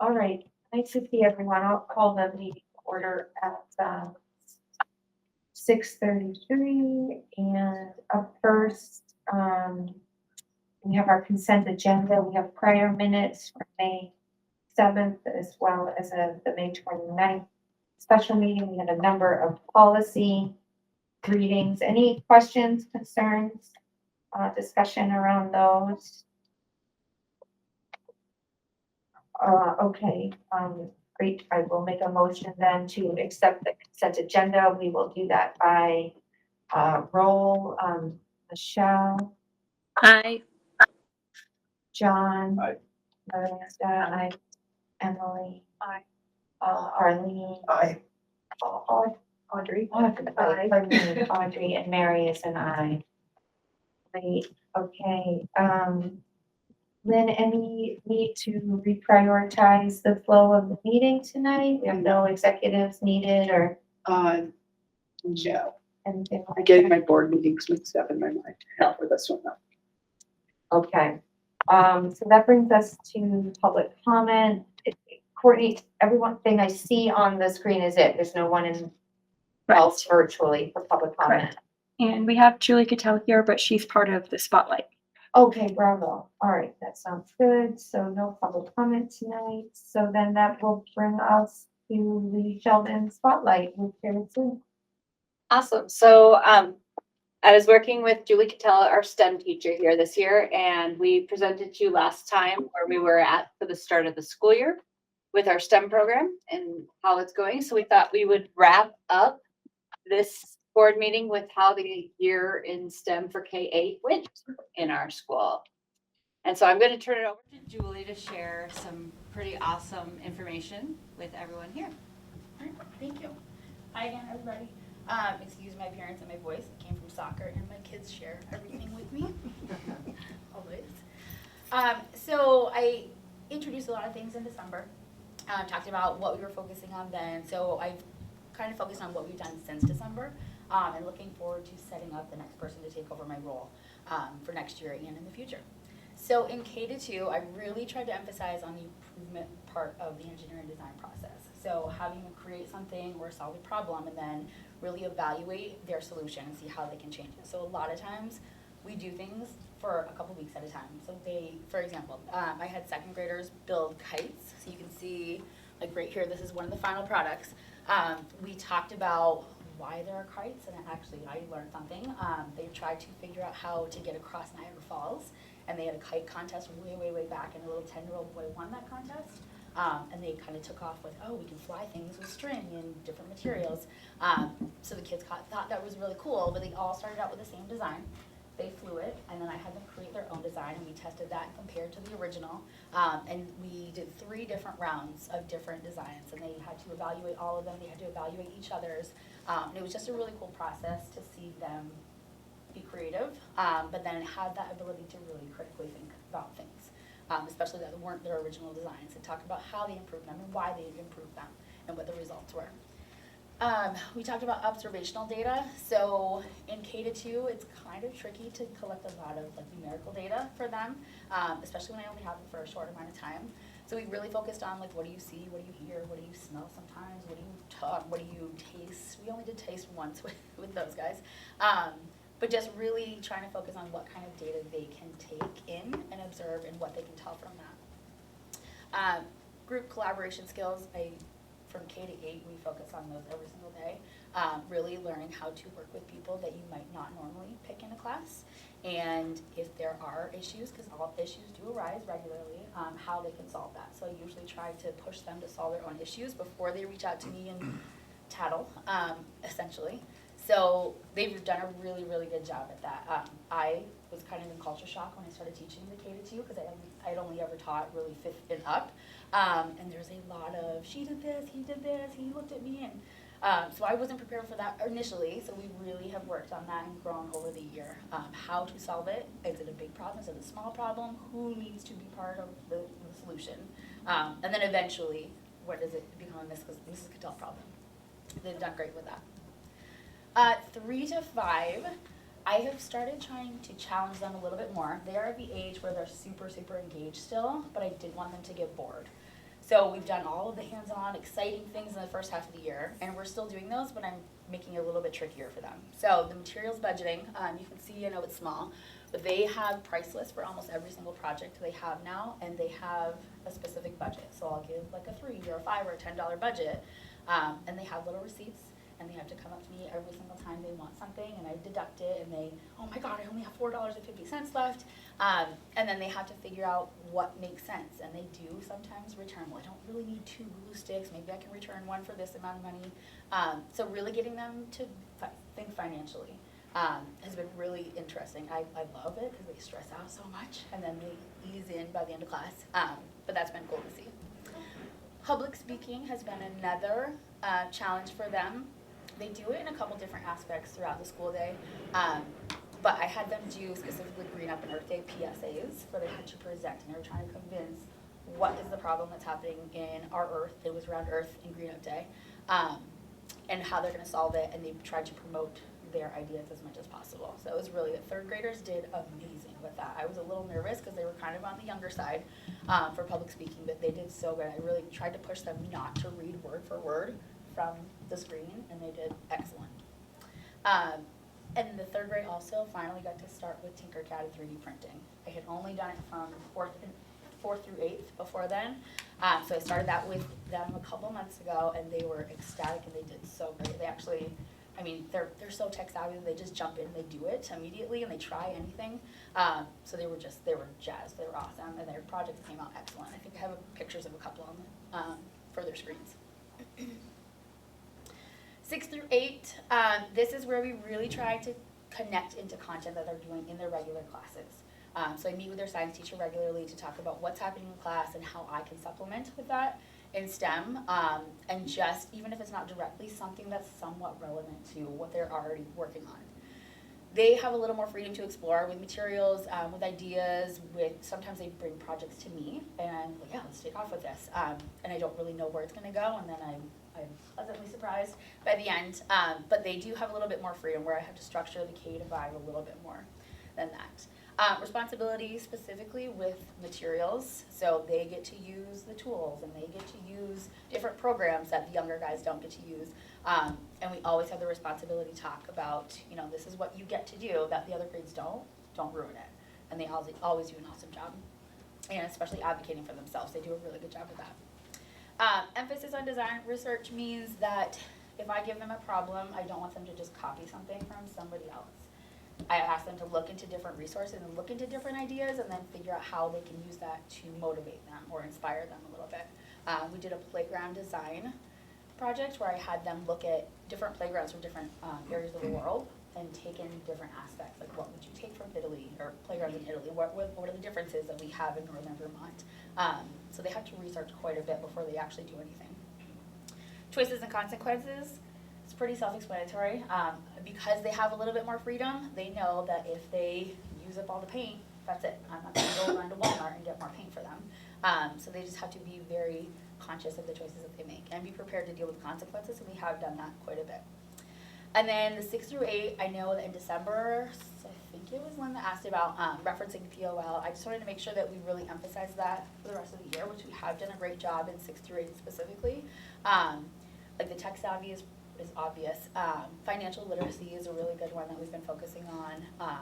All right, nice to see everyone. I'll call the meeting to order at 6:33. And up first, we have our consent agenda. We have prior minutes from May 7th as well as the May 29th special meeting. We had a number of policy readings. Any questions, concerns, discussion around those? Okay, great. I will make a motion then to accept the consent agenda. We will do that by roll. Michelle, Aye. John. Aye. Miranda, aye. Emily. Aye. Arlene. Aye. Audrey. Audrey and Mary is an aye. Great, okay. Lynn, any need to reprioritize the flow of the meeting tonight? We have no executives needed or No, anything I'm like getting that? my board meetings mixed up in my mind now for this one though. Okay, so that brings us to public comment. Courtney, everyone thing I see on the screen is it. There's no one else virtually for public comment. And we have Julie Cattell here, but she's part of the spotlight. Okay, bravo. All right, that sounds good. So no public comment tonight. So then that will bring us to the Sheldon spotlight with Karen Sue. Awesome. So I was working with Julie Cattell, our STEM teacher here this year, and we presented to you last time where we were at for the start of the school year with our STEM program and how it's going. So we thought we would wrap up this board meeting with how the year in STEM for K-8 went in our school. And so I'm going to turn it over to Julie to share some pretty awesome information with everyone here. All right, thank you. Hi again, everybody. Excuse my appearance and my voice. I came from soccer, and my kids share everything with me, always. So I introduced a lot of things in December. Talked about what we were focusing on then. So I've kind of focused on what we've done since December, and looking forward to setting up the next person to take over my role for next year and in the future. So in K-2, I really tried to emphasize on the improvement part of the engineering design process. So having them create something or solve a problem and then really evaluate their solution and see how they can change it. So a lot of times we do things for a couple weeks at a time. So for example, I had second graders build kites. So you can see like right here, this is one of the final products. We talked about why there are kites, and actually I learned something. They tried to figure out how to get across Niagara Falls, and they had a kite contest way back, and a little 10-year-old boy won that contest. And they kind of took off with, oh, we can fly things with string and different materials. So the kids thought that was really cool, but they all started out with the same design. They flew it, and then I had them create their own design, and we tested that compared to the original. And we did 3 different rounds of different designs, and they had to evaluate all of them. They had to evaluate each other's. And it was just a really cool process to see them be creative, but then had that ability to really critically think about things, especially that weren't their original designs, and talk about how they improved them and why they improved them and what the results were. We talked about observational data. So in K-2, it's kind of tricky to collect a lot of like numerical data for them, especially when I only have them for a short amount of time. So we really focused on like, what do you see, what do you hear, what do you smell sometimes, what do you talk, what do you taste? We only did taste once with those guys. But just really trying to focus on what kind of data they can take in and observe and what they can tell from that. Group collaboration skills, from K-8, we focus on those every single day. Really learning how to work with people that you might not normally pick in a class. And if there are issues, because all issues do arise regularly, how they can solve that. So I usually try to push them to solve their own issues before they reach out to me and tattle, essentially. So they've done a really good job at that. I was kind of in culture shock when I started teaching the K-2 because I'd only ever taught really 5th and up. And there's a lot of, she did this, he looked at me. And so I wasn't prepared for that initially. So we really have worked on that and grown over the year. How to solve it. Is it a big problem? Is it a small problem? Who needs to be part of the solution? And then eventually, what does it become a Mrs. Cattell problem? They've done great with that. 3 to 5, I have started trying to challenge them a little bit more. They are at the age where they're super engaged still, but I didn't want them to get bored. So we've done all of the hands-on, exciting things in the first half of the year, and we're still doing those, but I'm making it a little bit trickier for them. So the materials budgeting, you can see, I know it's small, but they have price lists for almost every single project they have now, and they have a specific budget. So I'll give like a $3 or a $5 or a $10 budget, and they have little receipts, and they have to come up to me every single time they want something, and I deduct it, and they, oh my God, I only have $4.50 left. And then they have to figure out what makes sense, and they do sometimes return, well, I don't really need 2 glue sticks, maybe I can return 1 for this amount of money. So really getting them to think financially has been really interesting. I love it because they stress out so much, and then they ease in by the end of class, but that's been cool to see. Public speaking has been another challenge for them. They do it in a couple different aspects throughout the school day. But I had them do specifically Green Up and Earth Day PSAs where they had to present, and they were trying to convince what is the problem that's happening in our Earth. It was around Earth and Green Up Day, and how they're gonna solve it, and they tried to promote their ideas as much as possible. So it was really, the 3rd graders did amazing with that. I was a little nervous because they were kind of on the younger side for public speaking, but they did so good. I really tried to push them not to read word for word from the screen, and they did excellent. And the 3rd grade also finally got to start with Tinkercad and 3D printing. I had only done it from 4th through 8th before then. So I started that with them a couple months ago, and they were ecstatic, and they did so great. They actually, I mean, they're so tech savvy, they just jump in, they do it immediately, and they try anything. So they were jazzed, they were awesome, and their projects came out excellent. I think I have pictures of a couple on for their screens. 6 through 8, this is where we really try to connect into content that they're doing in their regular classes. So I meet with their science teacher regularly to talk about what's happening in class and how I can supplement with that in STEM, and just, even if it's not directly, something that's somewhat relevant to what they're already working on. They have a little more freedom to explore with materials, with ideas, sometimes they bring projects to me, and I'm like, yeah, let's take off with this. And I don't really know where it's gonna go, and then I'm pleasantly surprised by the end. But they do have a little bit more freedom where I have to structure the K to 5 a little bit more than that. Responsibility specifically with materials, so they get to use the tools, and they get to use different programs that the younger guys don't get to use. And we always have the responsibility to talk about, you know, this is what you get to do that the other grades don't ruin it. And they always do an awesome job, and especially advocating for themselves. They do a really good job with that. Emphasis on design research means that if I give them a problem, I don't want them to just copy something from somebody else. I ask them to look into different resources and look into different ideas, and then figure out how they can use that to motivate them or inspire them a little bit. We did a playground design project where I had them look at different playgrounds from different areas of the world and take in different aspects, like what would you take from Italy, or playgrounds in Italy, what are the differences that we have in northern Vermont. So they have to research quite a bit before they actually do anything. Choices and consequences, it's pretty self-explanatory. Because they have a little bit more freedom, they know that if they use up all the paint, that's it. I'm not gonna go run to Walmart and get more paint for them. So they just have to be very conscious of the choices that they make and be prepared to deal with consequences, and we have done that quite a bit. And then the 6 through 8, I know that in December, so I think it was one that asked about referencing POL. I just wanted to make sure that we really emphasize that for the rest of the year, which we have done a great job in 6 through 8 specifically. Like the tech savvy is obvious. Financial literacy is a really good one that we've been focusing on.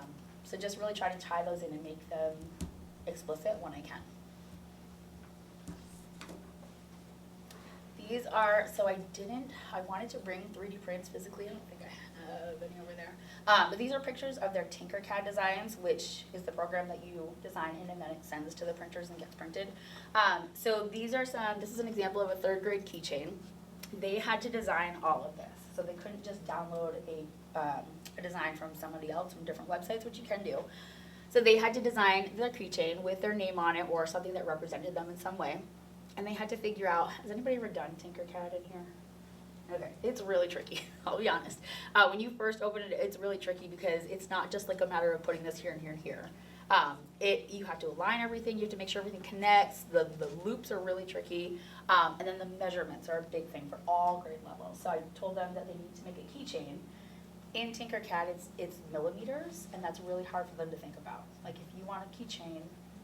So just really try to tie those in and make them explicit when I can. These are, so I wanted to bring 3D prints physically. I don't think I have any over there. But these are pictures of their Tinkercad designs, which is the program that you design in and then it sends to the printers and gets printed. So these are this is an example of a 3rd grade keychain. They had to design all of this. So they couldn't just download a design from somebody else from different websites, which you can do. So they had to design their keychain with their name on it or something that represented them in some way. And they had to figure out, has anybody ever done Tinkercad in here? Okay, it's really tricky, I'll be honest. When you first open it, it's really tricky because it's not just like a matter of putting this here and here and here. You have to align everything, you have to make sure everything connects, the loops are really tricky, and then the measurements are a big thing for all grade levels. So I told them that they need to make a keychain. In Tinkercad, it's millimeters, and that's really hard for them to think about. Like if you want a keychain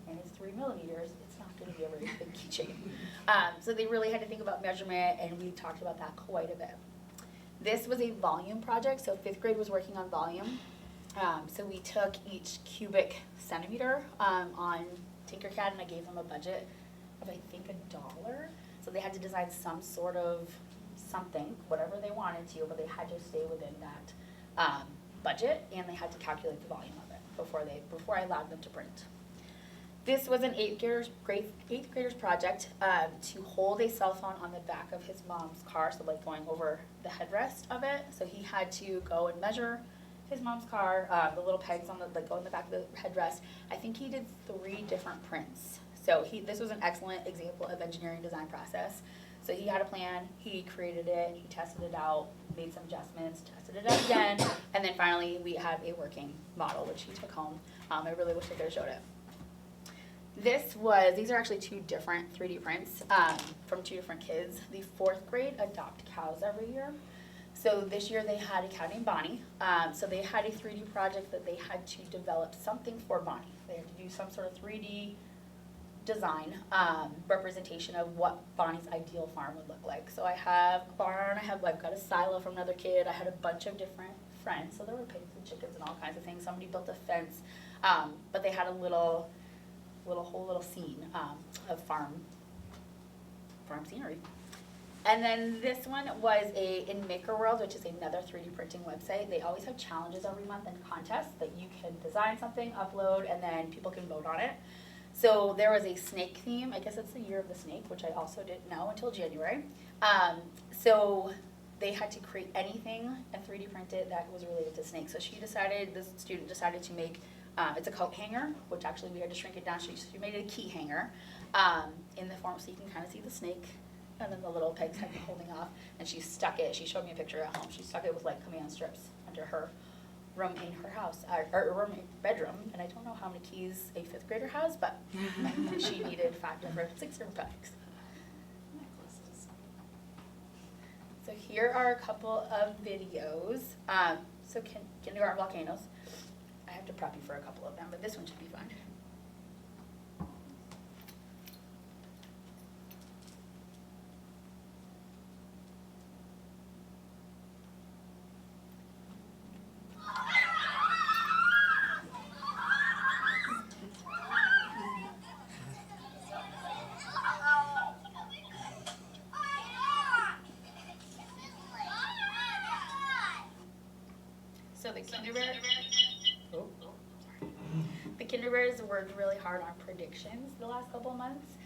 and it's 3 millimeters, it's not gonna be a very big keychain. So they really had to think about measurement, and we talked about that quite a bit. This was a volume project, so 5th grade was working on volume. So we took each cubic centimeter on Tinkercad, and I gave them a budget of, I think, $1. So they had to design some sort of something, whatever they wanted to, but they had to stay within that budget, and they had to calculate the volume of it before I allowed them to print. This was an 8th grader's project to hold a cell phone on the back of his mom's car, so like going over the headrest of it. So he had to go and measure his mom's car, the little pegs on the go in the back of the headrest. I think he did 3 different prints. So this was an excellent example of engineering design process. So he had a plan, he created it, he tested it out, made some adjustments, tested it out again, and then finally we had a working model, which he took home. I really wish I could have showed it. These are actually 2 different 3D prints from 2 different kids. The 4th grade adopt cows every year. So this year they had a cow named Bonnie. So they had a 3D project that they had to develop something for Bonnie. They had to do some sort of 3D design representation of what Bonnie's ideal farm would look like. So I have a barn, I've got a silo from another kid, I had a bunch of different friends. So there were pigs and chickens and all kinds of things. Somebody built a fence, but they had a whole little scene of farm scenery. And then this one was in Maker World, which is another 3D printing website. They always have challenges every month and contests that you can design something, upload, and then people can vote on it. So there was a snake theme. I guess it's the year of the snake, which I also didn't know until January. So they had to create anything and 3D print it that was related to snakes. So this student decided to make, it's a coat hanger, which actually we had to shrink it down. She made it a key hanger in the form so you can kind of see the snake. And then the little pegs had been holding off. And she stuck it, she showed me a picture at home. She stuck it with like command strips under her room in her house, or bedroom, and I don't know how many keys a 5th grader has, but she needed 6 different pegs. So here are a couple of videos. So kindergarten volcanoes. I have to prep you for a couple of them, but this one should be fun. So the kindergartners worked really hard on predictions the last couple of months.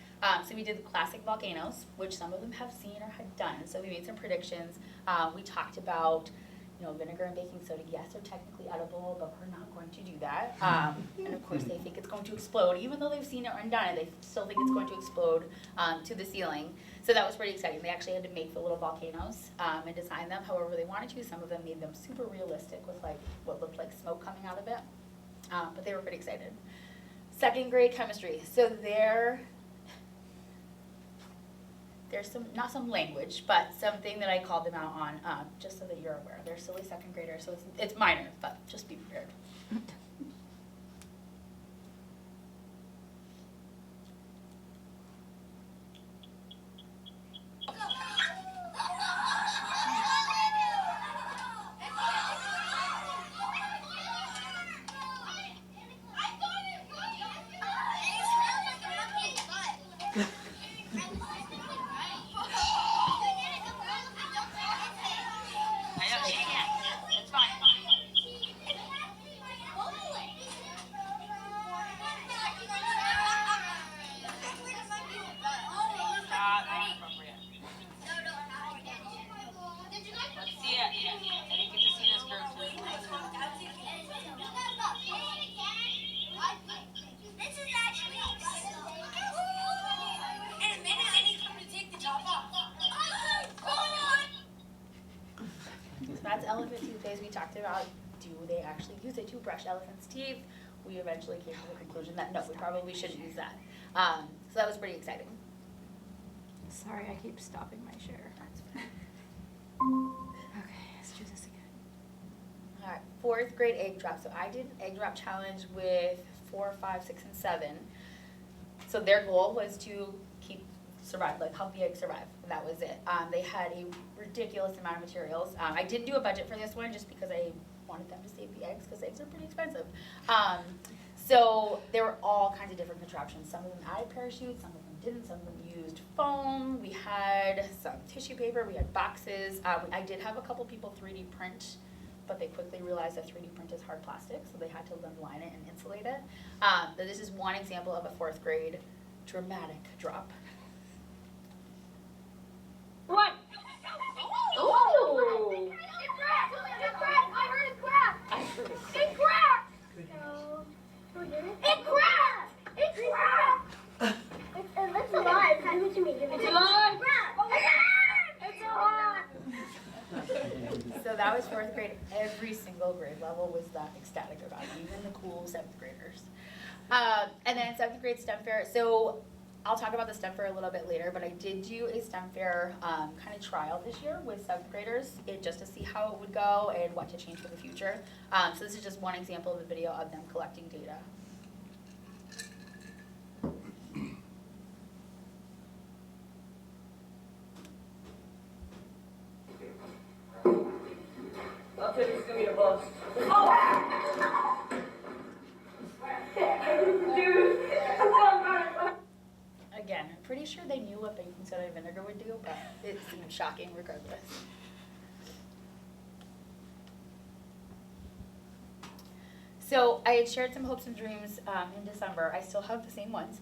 So we did the classic volcanoes, which some of them have seen or had done. So we made some predictions. We talked about, vinegar and baking soda, yes, they're technically edible, but we're not going to do that. And of course, they think it's going to explode. Even though they've seen it and done it, they still think it's going to explode to the ceiling. So that was pretty exciting. They actually had to make the little volcanoes and design them however they wanted to. Some of them made them super realistic with like what looked like smoke coming out of it. But they were pretty excited. 2nd grade chemistry. So there's not some language, but something that I called them out on, just so that you're aware. They're silly 2nd graders, so it's minor, but just be prepared. That's elephant toothpaste. We talked about, do they actually use it to brush elephants' teeth? We eventually came to the conclusion that no, we probably shouldn't use that. So that was pretty exciting. Sorry, I keep stopping my share. That's fine. Okay, let's do this again. All right, 4th grade egg drop. So I did an egg drop challenge with 4, 5, 6, and 7. So their goal was to help the eggs survive, and that was it. They had a ridiculous amount of materials. I didn't do a budget for this one just because I wanted them to save the eggs, because eggs are pretty expensive. So there were all kinds of different contraptions. Some of them added parachutes, some of them didn't, some of them used foam. We had some tissue paper, we had boxes. I did have a couple people 3D print, but they quickly realized that 3D print is hard plastic, so they had to then line it and insulate it. But this is one example of a 4th grade dramatic drop. What? Ooh! It cracked! It cracked! I heard it crack! It cracked! It cracked! It cracked! It's alive. Hand it to me. It's alive! It's alive! So that was 4th grade. Every single grade level was that ecstatic about it, even the cool 7th graders. And then 7th grade STEM fair. So I'll talk about the STEM fair a little bit later, but I did do a STEM fair kind of trial this year with 7th graders, just to see how it would go and what to change for the future. So this is just one example of a video of them collecting data. I'll tell you, it's gonna be a bust. Again, I'm pretty sure they knew what baking soda and vinegar would do, but it seemed shocking regardless. So I had shared some hopes and dreams in December. I still have the same ones.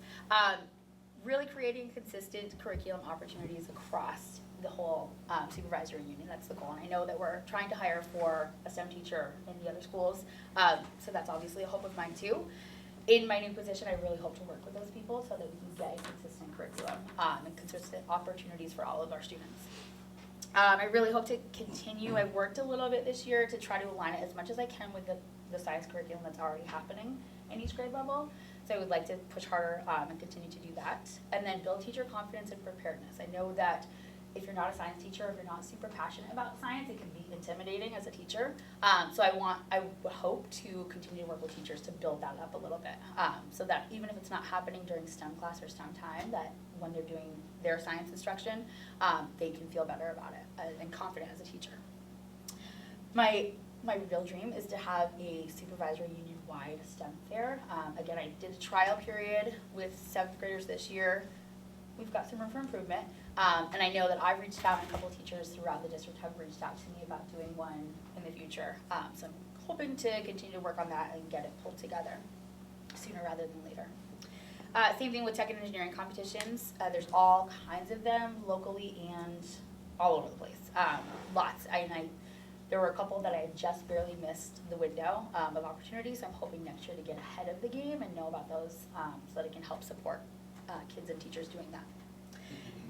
Really creating consistent curriculum opportunities across the whole supervisory union. That's the goal. And I know that we're trying to hire for a STEM teacher in the other schools. So that's obviously a hope of mine too. In my new position, I really hope to work with those people so that we can get a consistent curriculum and consistent opportunities for all of our students. I really hope to continue. I worked a little bit this year to try to align it as much as I can with the science curriculum that's already happening in each grade level. So I would like to push harder and continue to do that. And then build teacher confidence and preparedness. I know that if you're not a science teacher, if you're not super passionate about science, it can be intimidating as a teacher. So I would hope to continue to work with teachers to build that up a little bit. So that even if it's not happening during STEM class or STEM time, that when they're doing their science instruction, they can feel better about it and confident as a teacher. My real dream is to have a supervisory union-wide STEM fair. Again, I did a trial period with 7th graders this year. We've got some room for improvement. And I know that I've reached out, and a couple of teachers throughout the district have reached out to me about doing one in the future. So I'm hoping to continue to work on that and get it pulled together sooner rather than later. Same thing with tech and engineering competitions. There's all kinds of them locally and all over the place. Lots. There were a couple that I had just barely missed the window of opportunities. I'm hoping next year to get ahead of the game and know about those so that it can help support kids and teachers doing that.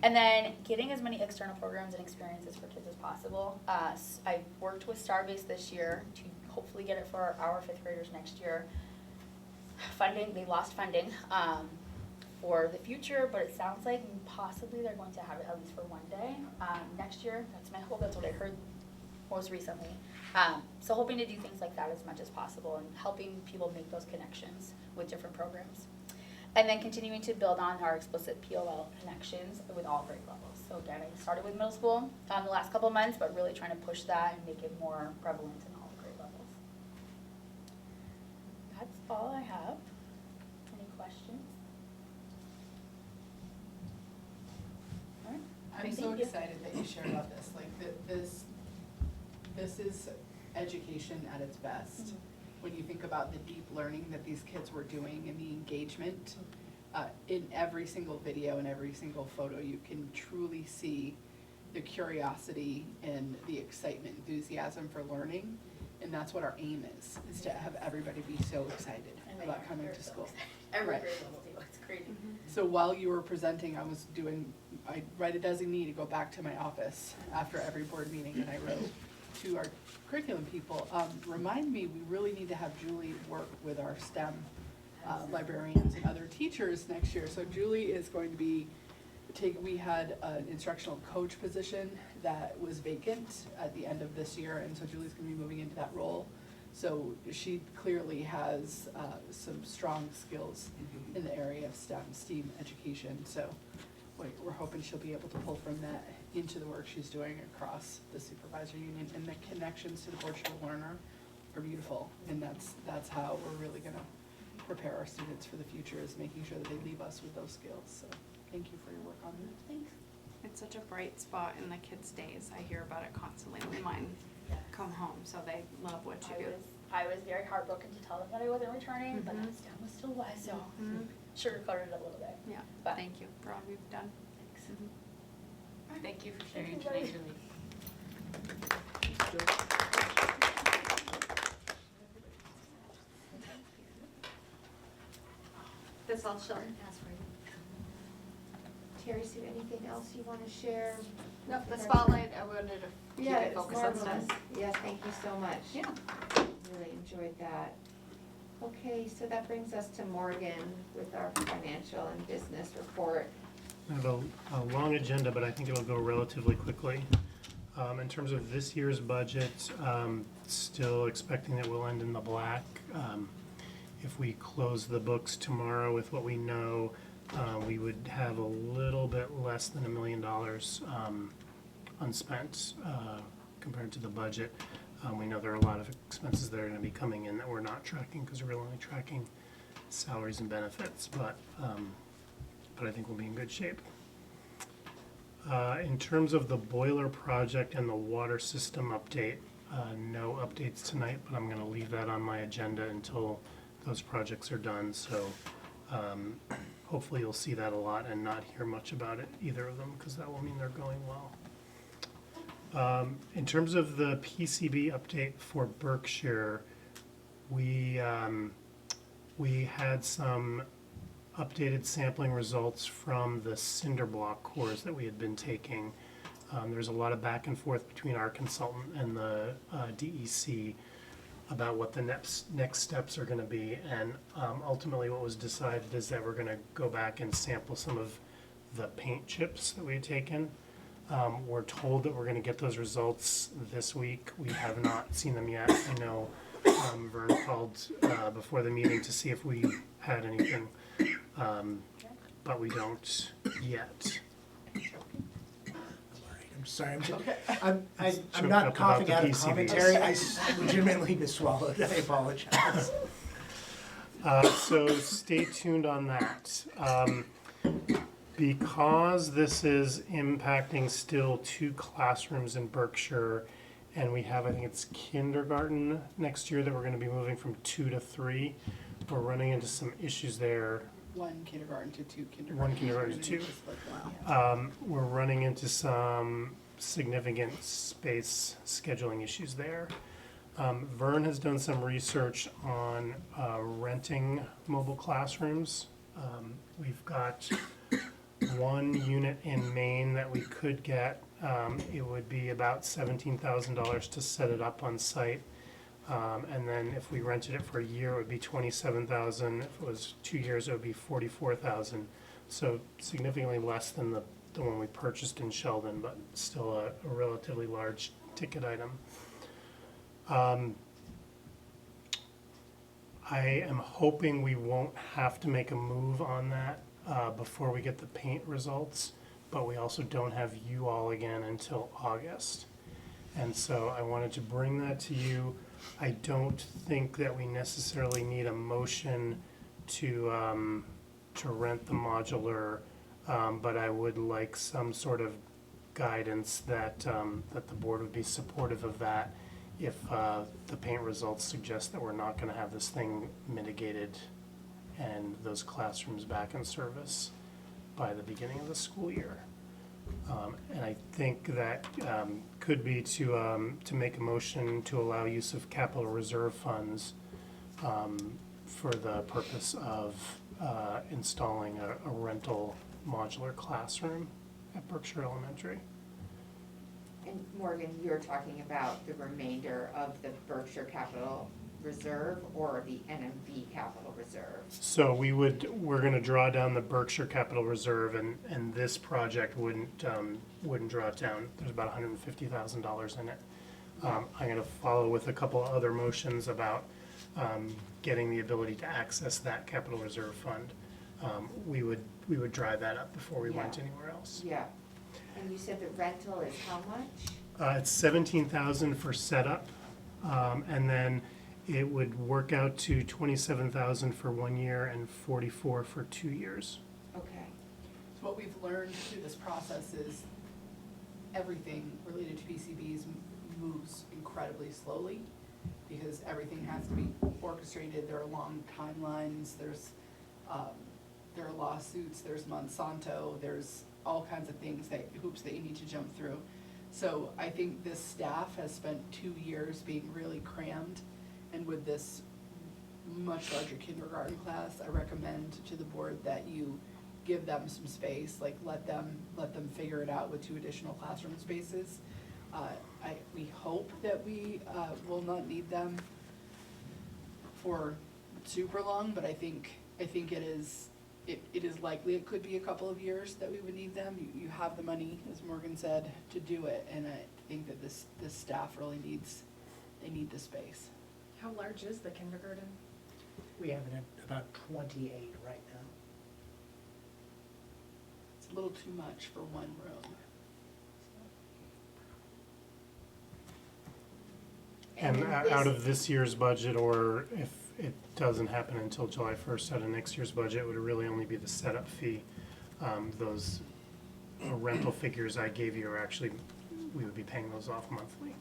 And then getting as many external programs and experiences for kids as possible. I worked with Starbase this year to hopefully get it for our 5th graders next year. Funding, they lost funding for the future, but it sounds like possibly they're going to have it at least for one day next year. That's my hope, that's what I heard most recently. So hoping to do things like that as much as possible and helping people make those connections with different programs. And then continuing to build on our explicit POL connections with all grade levels. So again, I started with middle school the last couple of months, but really trying to push that and make it more prevalent in all grade levels. That's all I have. Any questions? All right. I'm so Thank you. excited that you shared about this. Like this is education at its best. Mhm. When you think about the deep learning that these kids were doing and the engagement, in every single video and every single photo, you can truly see the curiosity and the excitement, enthusiasm for learning. And that's what our aim is to have everybody be so excited And they about are. coming They're to so school. excited. Every Right. grade level too, it's crazy. So while you were presenting, I write a designee to go back to my office after every board meeting, and I wrote to our curriculum people, remind me, we really need to have Julie work with our STEM librarians and other teachers next year. So Julie is going to be we had an instructional coach position that was vacant at the end of this year, and so Julie's gonna be moving into that role. So she clearly has some strong skills in the area of STEM education. So we're hoping she'll be able to pull from that into the work she's doing across the supervisor union. And the connections to the virtual learner are beautiful. And that's how we're really gonna prepare our students for the future, is making sure that they leave us with those skills. So thank you for your work on that. Thanks. It's such a bright spot in the kids' days. I hear about it constantly when mine come home, so they love what you do. I was very heartbroken to tell them that I wasn't returning, but Mhm. that STEM was still was, so Mhm. sugarcoated it a little bit. Yeah, But thank you for all you've done. thanks. Thank you for sharing you, tonight, Julie. That's all, Sheldon. Terry, Sue, anything else you want to share? No, the spotlight, I wanted to keep Yeah, it it's focused on marvelous. STEM. Yes, thank you so much. Yeah. Really enjoyed that. Okay, so that brings us to Morgan with our financial and business report. I have a long agenda, but I think it'll go relatively quickly. In terms of this year's budget, still expecting that we'll end in the black. If we close the books tomorrow with what we know, we would have a little bit less than $1 million unspent compared to the budget. We know there are a lot of expenses that are going to be coming in that we're not tracking because we're only tracking salaries and benefits, but I think we'll be in good shape. In terms of the boiler project and the water system update, no updates tonight, but I'm going to leave that on my agenda until those projects are done. So hopefully you'll see that a lot and not hear much about it, either of them, because that will mean they're going well. In terms of the PCB update for Berkshire, we had some updated sampling results from the cinder block cores that we had been taking. There's a lot of back and forth between our consultant and the DEC about what the next steps are going to be, and ultimately what was decided is that we're going to go back and sample some of the paint chips that we had taken. We're told that we're going to get those results this week. We have not seen them yet. I know Vern called before the meeting to see if we had anything, but we don't yet. I'm sorry, I'm Choked I'm up not about coughing the out of PCBs. commentary, I legitimately just swallowed, I apologize. So stay tuned on that. Because this is impacting still 2 classrooms in Berkshire, and we have, I think it's kindergarten next year that we're going to be moving from 2 to 3, we're running into some issues there. 1 kindergarten to 2 kindergarten. 1 kindergarten to 2. Just like, wow. We're running into some significant space scheduling issues there. Vern has done some research on renting mobile classrooms. We've got 1 unit in Maine that we could get. It would be about $17,000 to set it up on site. And then if we rented it for a year, it would be $27,000. If it was 2 years, it would be $44,000. So significantly less than the one we purchased in Sheldon, but still a relatively large ticket item. I am hoping we won't have to make a move on that before we get the paint results, but we also don't have you all again until August. And so I wanted to bring that to you. I don't think that we necessarily need a motion to rent the modular, but I would like some sort of guidance that the board would be supportive of that if the paint results suggest that we're not going to have this thing mitigated and those classrooms back in service by the beginning of the school year. And I think that could be to make a motion to allow use of capital reserve funds for the purpose of installing a rental modular classroom at Berkshire Elementary. And Morgan, you're talking about the remainder of the Berkshire Capital Reserve or the NMV Capital Reserve? So we're gonna draw down the Berkshire Capital Reserve, and this project wouldn't draw it down. There's about $150,000 in it. I'm gonna follow with a couple of other motions about, getting the ability to access that capital reserve fund. We would drive that up before we went Yeah. anywhere else. Yeah. And you said the rental is how much? It's 17,000 for setup, and then it would work out to 27,000 for 1 year and 44 for 2 years. Okay. So what we've learned through this process is everything related to PCBs moves incredibly slowly because everything has to be orchestrated. There are long timelines, there are lawsuits, there's Monsanto, there's all kinds of things hoops that you need to jump through. So I think this staff has spent 2 years being really crammed, and with this much larger kindergarten class, I recommend to the board that you give them some space, like let them figure it out with 2 additional classroom spaces. We hope that we will not need them for super long, but I think it is likely it could be a couple of years that we would need them. You have the money, as Morgan said, to do it, and I think that this staff really needs the space. How large is the kindergarten? We have it at about 28 right now. It's a little too much for one room. And this- out of this year's budget, or if it doesn't happen until July 1st, out of next year's budget, would really only be the setup fee. Those rental figures I gave you are actually, we would be paying those off monthly.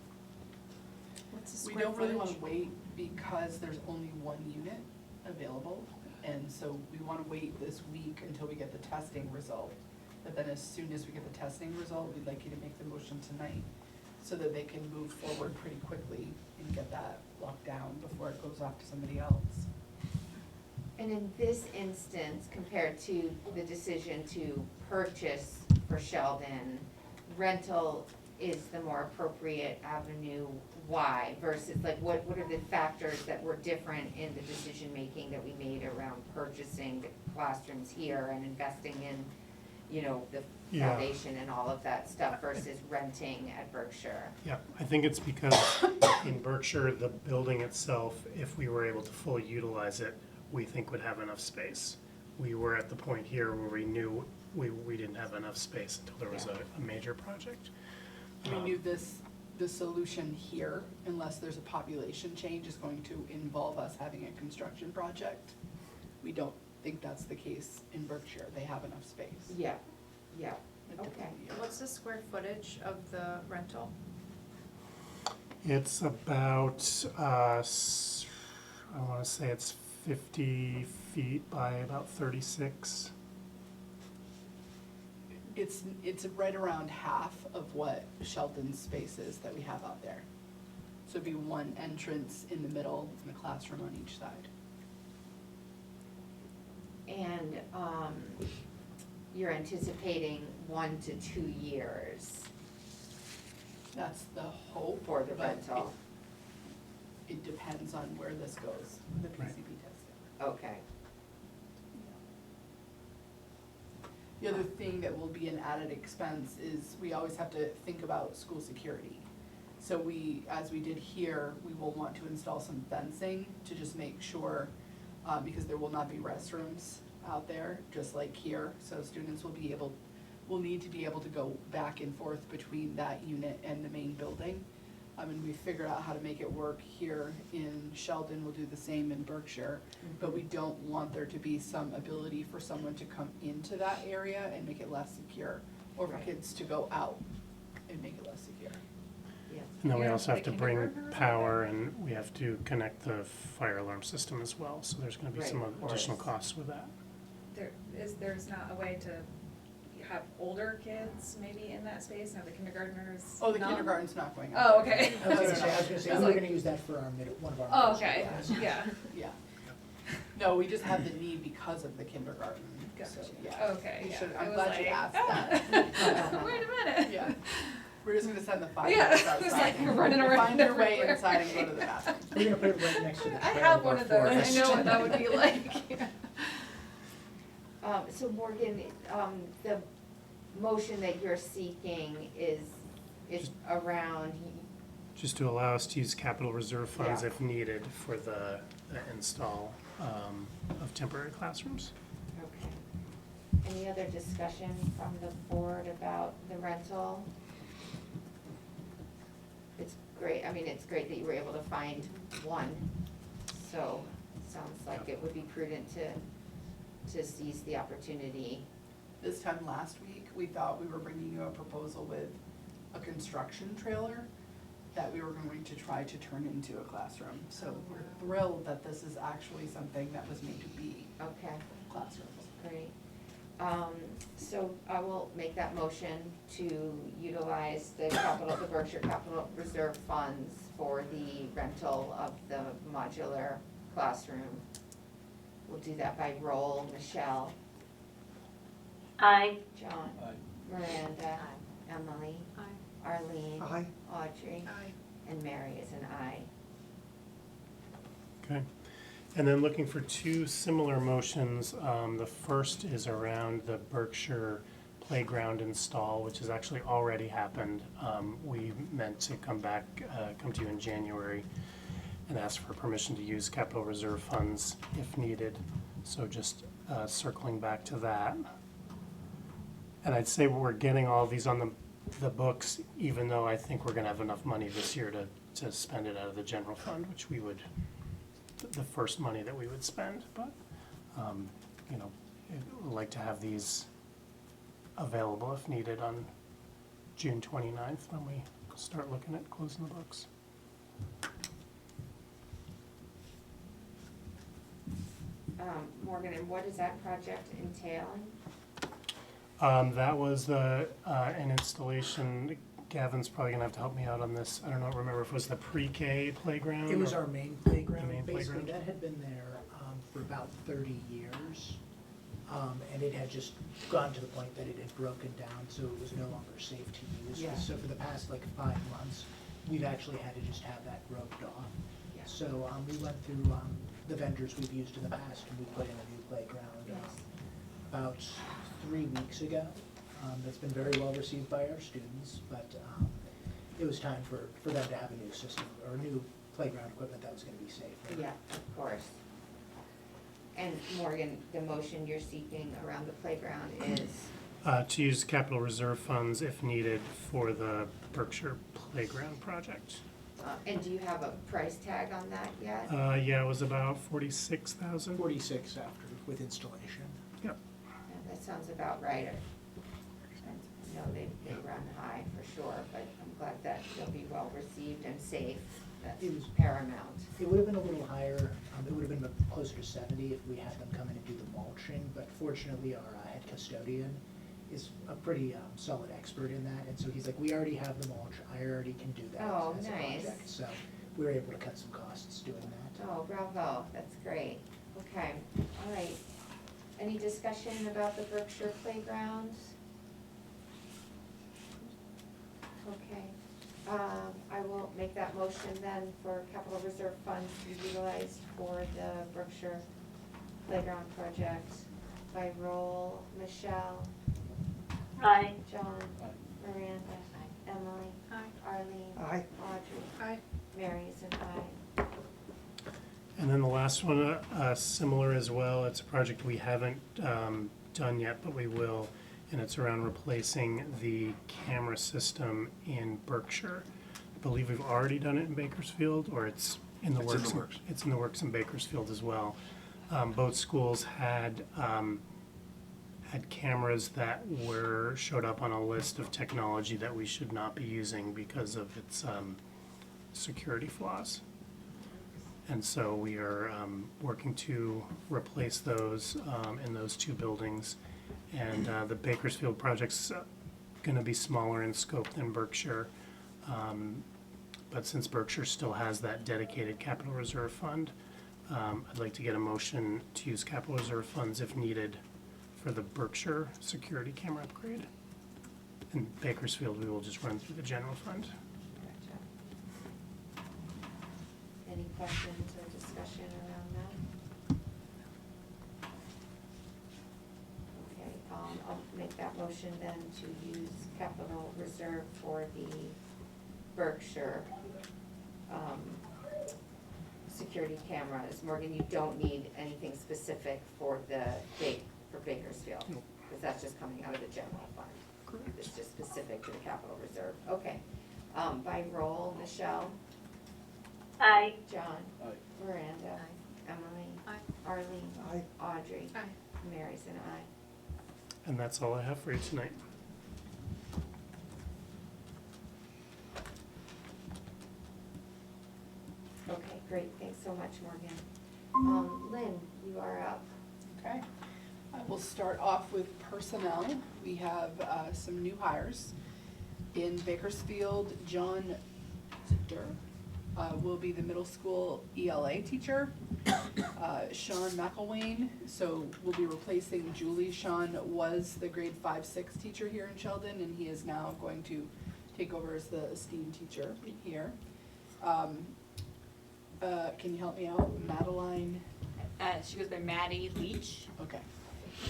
What's the We square don't really footage? wanna wait because there's only 1 unit available, and so we wanna wait this week until we get the testing result. But then as soon as we get the testing result, we'd like you to make the motion tonight so that they can move forward pretty quickly and get that locked down before it goes off to somebody else. And in this instance, compared to the decision to purchase for Sheldon, rental is the more appropriate avenue. Why versus like what are the factors that were different in the decision-making that we made around purchasing the classrooms here and investing in, the Yeah. foundation and all of that stuff versus renting at Berkshire? Yeah, I think it's because in Berkshire, the building itself, if we were able to fully utilize it, we think would have enough space. We were at the point here where we knew we didn't have enough space until there was a major project. We knew the solution here, unless there's a population change, is going to involve us having a construction project. We don't think that's the case in Berkshire. They have enough space. Yeah, It okay. definitely is. What's the square footage of the rental? It's about, I wanna say it's 50 feet by about 36. It's right around half of what Sheldon's space is that we have out there. So it'd be one entrance in the middle and a classroom on each side. And you're anticipating 1 to 2 years That's the hope. for the but rental? It depends on where this goes, the PCB testing. Okay, The other thing that will be an added expense is we always have to think about school security. So as we did here, we will want to install some fencing to just make sure, because there will not be restrooms out there, just like here. So students will need to be able to go back and forth between that unit and the main building. And we figured out how to make it work here in Sheldon, we'll do the same in Berkshire. But we don't want there to be some ability for someone to come into that area and make it less secure, or for Right. kids to go out and make it less secure. yeah. And then we Yeah, also have like to bring kindergarten or power, and we have to connect the fire alarm system as well, so there's gonna be some Right, of additional course. costs with that. There's not a way to have older kids maybe in that space, have the kindergartners? Oh, the not? kindergarten's not going out. Oh, okay. I was gonna say, I was we're like- gonna use that for our one of our. Oh, middle school okay, classes. yeah, Yeah. No, we just have the need because of the kindergarten. gotcha, So, yeah. okay, You yeah. should- I I'm was glad you like, asked ah, Wait a minute. Yeah. We're just gonna send the five Yeah, minutes it's outside. like running around Find your way everywhere. inside and go to the bathroom. We're gonna put it right next to the I trail have of one our of those, I forest. know what that would be like. So Morgan, the motion that you're seeking is around just to allow us to use capital reserve funds Yeah. if needed for the install of temporary classrooms. Okay. Any other discussion from the board about the rental? It's great, I mean, it's great that you were able to find one, so it sounds like it would be prudent to seize the opportunity. This time last week, we thought we were bringing you a proposal with a construction trailer that we were going to try to turn into a classroom. So we're thrilled that this is actually something that was made to be Okay, classrooms. great. So I will make that motion to utilize the Berkshire Capital Reserve funds for the rental of the modular classroom. We'll do that by roll. Michelle, Aye. John, Miranda, Emily, Arlene, Aye. Audrey, and Mary is an aye. Okay. And then looking for two similar motions. The first is around the Berkshire playground install, which has actually already happened. We meant to come to you in January and ask for permission to use capital reserve funds if needed. So just circling back to that. And I'd say we're getting all these on the books, even though I think we're gonna have enough money this year to spend it out of the general fund, which we would, the first money that we would spend, but, you know, I'd like to have these available if needed on June 29th when we start looking at closing the books. Morgan, and what is that project entailing? That was an installation. Gavin's probably gonna have to help me out on this. I don't know, remember if it was the pre-K playground? It was or- our main playground. The main Basically, playground. that had been there for about 30 years. And it had just gone to the point that it had broken down, so it was no longer safe to use. Yeah. So for the past like 5 months, we've actually had to just have that roped off. Yeah. So we went through the vendors we've used in the past, and we put in a new playground about 3 weeks ago. That's been very well received by our students, but it was time for them to have a new system, or new playground equipment that was gonna be safe. Yeah, of course. And Morgan, the motion you're seeking around the playground is, To use capital reserve funds if needed for the Berkshire playground project. and do you have a price tag on that yet? Yeah, it was about 46,000. 46 after, with installation. Yep. Yeah, that sounds about right. I know they run high for sure, but I'm glad that they'll be well received and safe. That's It was- paramount. It would have been a little higher, it would have been closer to 70 if we had them come in and do the mulching, but fortunately our head custodian is a pretty solid expert in that, and so he's like, we already have the mulch, I already can do that Oh, as a nice. project. So we were able to cut some costs doing that. Oh, bravo, that's great. Okay, all right. Any discussion about the Berkshire playgrounds? Okay, I will make that motion then for capital reserve funds to be utilized for the Berkshire playground project by roll. Michelle, Aye. John, Miranda, Emily, Arlene, Aye. Audrey. Mary is an aye. And then the last one, similar as well. It's a project we haven't done yet, but we will. And it's around replacing the camera system in Berkshire. I believe we've already done it in Bakersfield, or it's in the works. It's in the works in Bakersfield as well. Both schools had cameras that showed up on a list of technology that we should not be using because of its security flaws. And so we are working to replace those in those two buildings. And the Bakersfield project's gonna be smaller in scope than Berkshire. But since Berkshire still has that dedicated capital reserve fund, I'd like to get a motion to use capital reserve funds if needed for the Berkshire security camera upgrade. In Bakersfield, we will just run through the general fund. Gotcha. Any questions or discussion around that? Okay, I'll make that motion then to use capital reserve for the Berkshire security cameras. Morgan, you don't need anything specific for Bakersfield, Nope. because that's just coming out of the general fund. Correct. It's just specific to the capital reserve. Okay. By roll, Michelle, Aye. John, Aye. Miranda, Emily, Aye. Arlene, Aye. Audrey, Aye. Mary's an aye. And that's all I have for you tonight. Okay, great. Thanks so much, Morgan. Lynn, you are up. Okay. We'll start off with personnel. We have some new hires. In Bakersfield, John Zitter will be the middle school ELA teacher. Sean McElwain, so we'll be replacing Julie. Sean was the grade 5-6 teacher here in Sheldon, and he is now going to take over as the STEAM teacher here. Can you help me out? Madeline? She goes by Maddie Leach. Okay.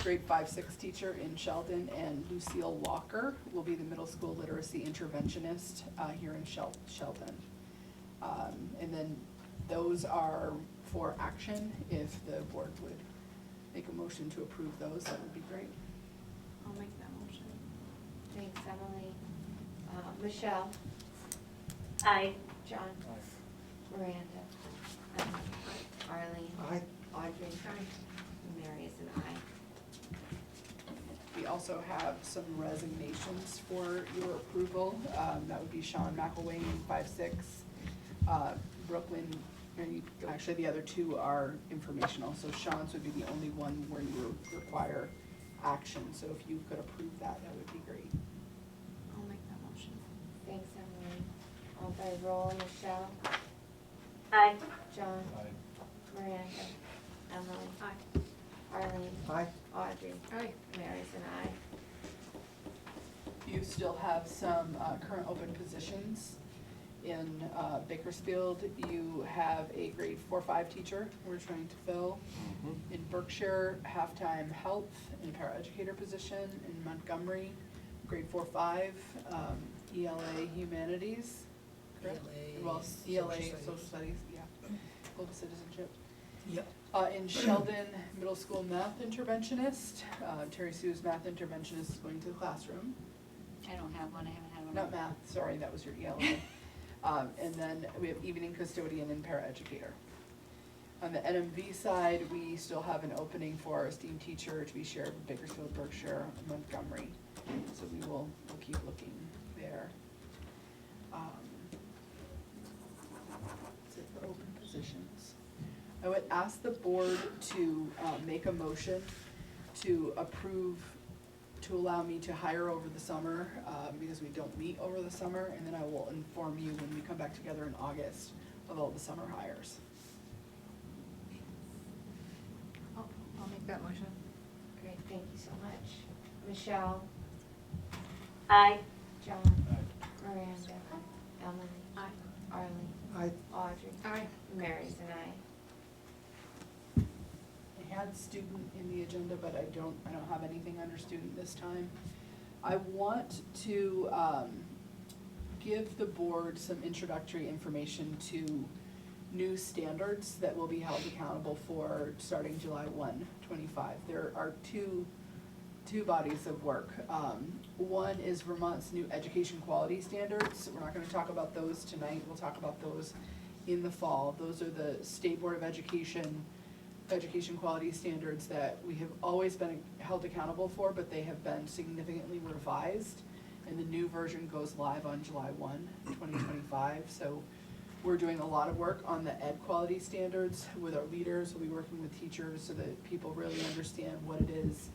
Grade 5-6 teacher in Sheldon, and Lucille Walker will be the middle school literacy interventionist here in Sheldon. And then those are for action. If the board would make a motion to approve those, that would be great. I'll make that motion. Thanks, Emily. Michelle, Aye. John, Miranda, Emily, Arlene, Aye. Audrey, Mary is an aye. We also have some resignations for your approval. That would be Sean McElwain, 5-6. Brooklyn, actually the other two are informational, so Sean's would be the only one where you require action. So if you could approve that, that would be great. I'll make that motion. Thanks, Emily. By roll, Michelle, Aye. John, Miranda, Emily, Aye. Arlene, Aye. Audrey, Aye. Mary's an aye. You still have some current open positions. In Bakersfield, you have a grade 4-5 teacher we're trying to fill. In Berkshire, half-time health and paraeducator position. In Montgomery, grade 4-5, ELA humanities. Correct? Well, ELA social studies, yeah, global citizenship. Yep. In Sheldon, middle school math interventionist. Terry Sue's math interventionist is going to the classroom. I don't have one, I haven't had one. Not math, sorry, that was your ELA. And then we have evening custodian and paraeducator. On the NMV side, we still have an opening for a STEAM teacher to be shared with Bakersfield, Berkshire, and Montgomery. So we'll keep looking there. That's it for open positions. I would ask the board to make a motion to approve, to allow me to hire over the summer, because we don't meet over the summer, and then I will inform you when we come back together in August of all the summer hires. I'll make that motion. Great, thank you so much. Michelle, Aye. John, Miranda, Emily, Aye. Arlene, Aye. Audrey, Aye. Mary's an aye. I had student in the agenda, but I don't have anything under student this time. I want to give the board some introductory information to new standards that will be held accountable for starting July 1, 25. There are two bodies of work. One is Vermont's new education quality standards. We're not going to talk about those tonight. We'll talk about those in the fall. Those are the State Board of Education quality standards that we have always been held accountable for, but they have been significantly revised. And the new version goes live on July 1, 2025. So we're doing a lot of work on the ed quality standards with our leaders. We'll be working with teachers so that people really understand what it is.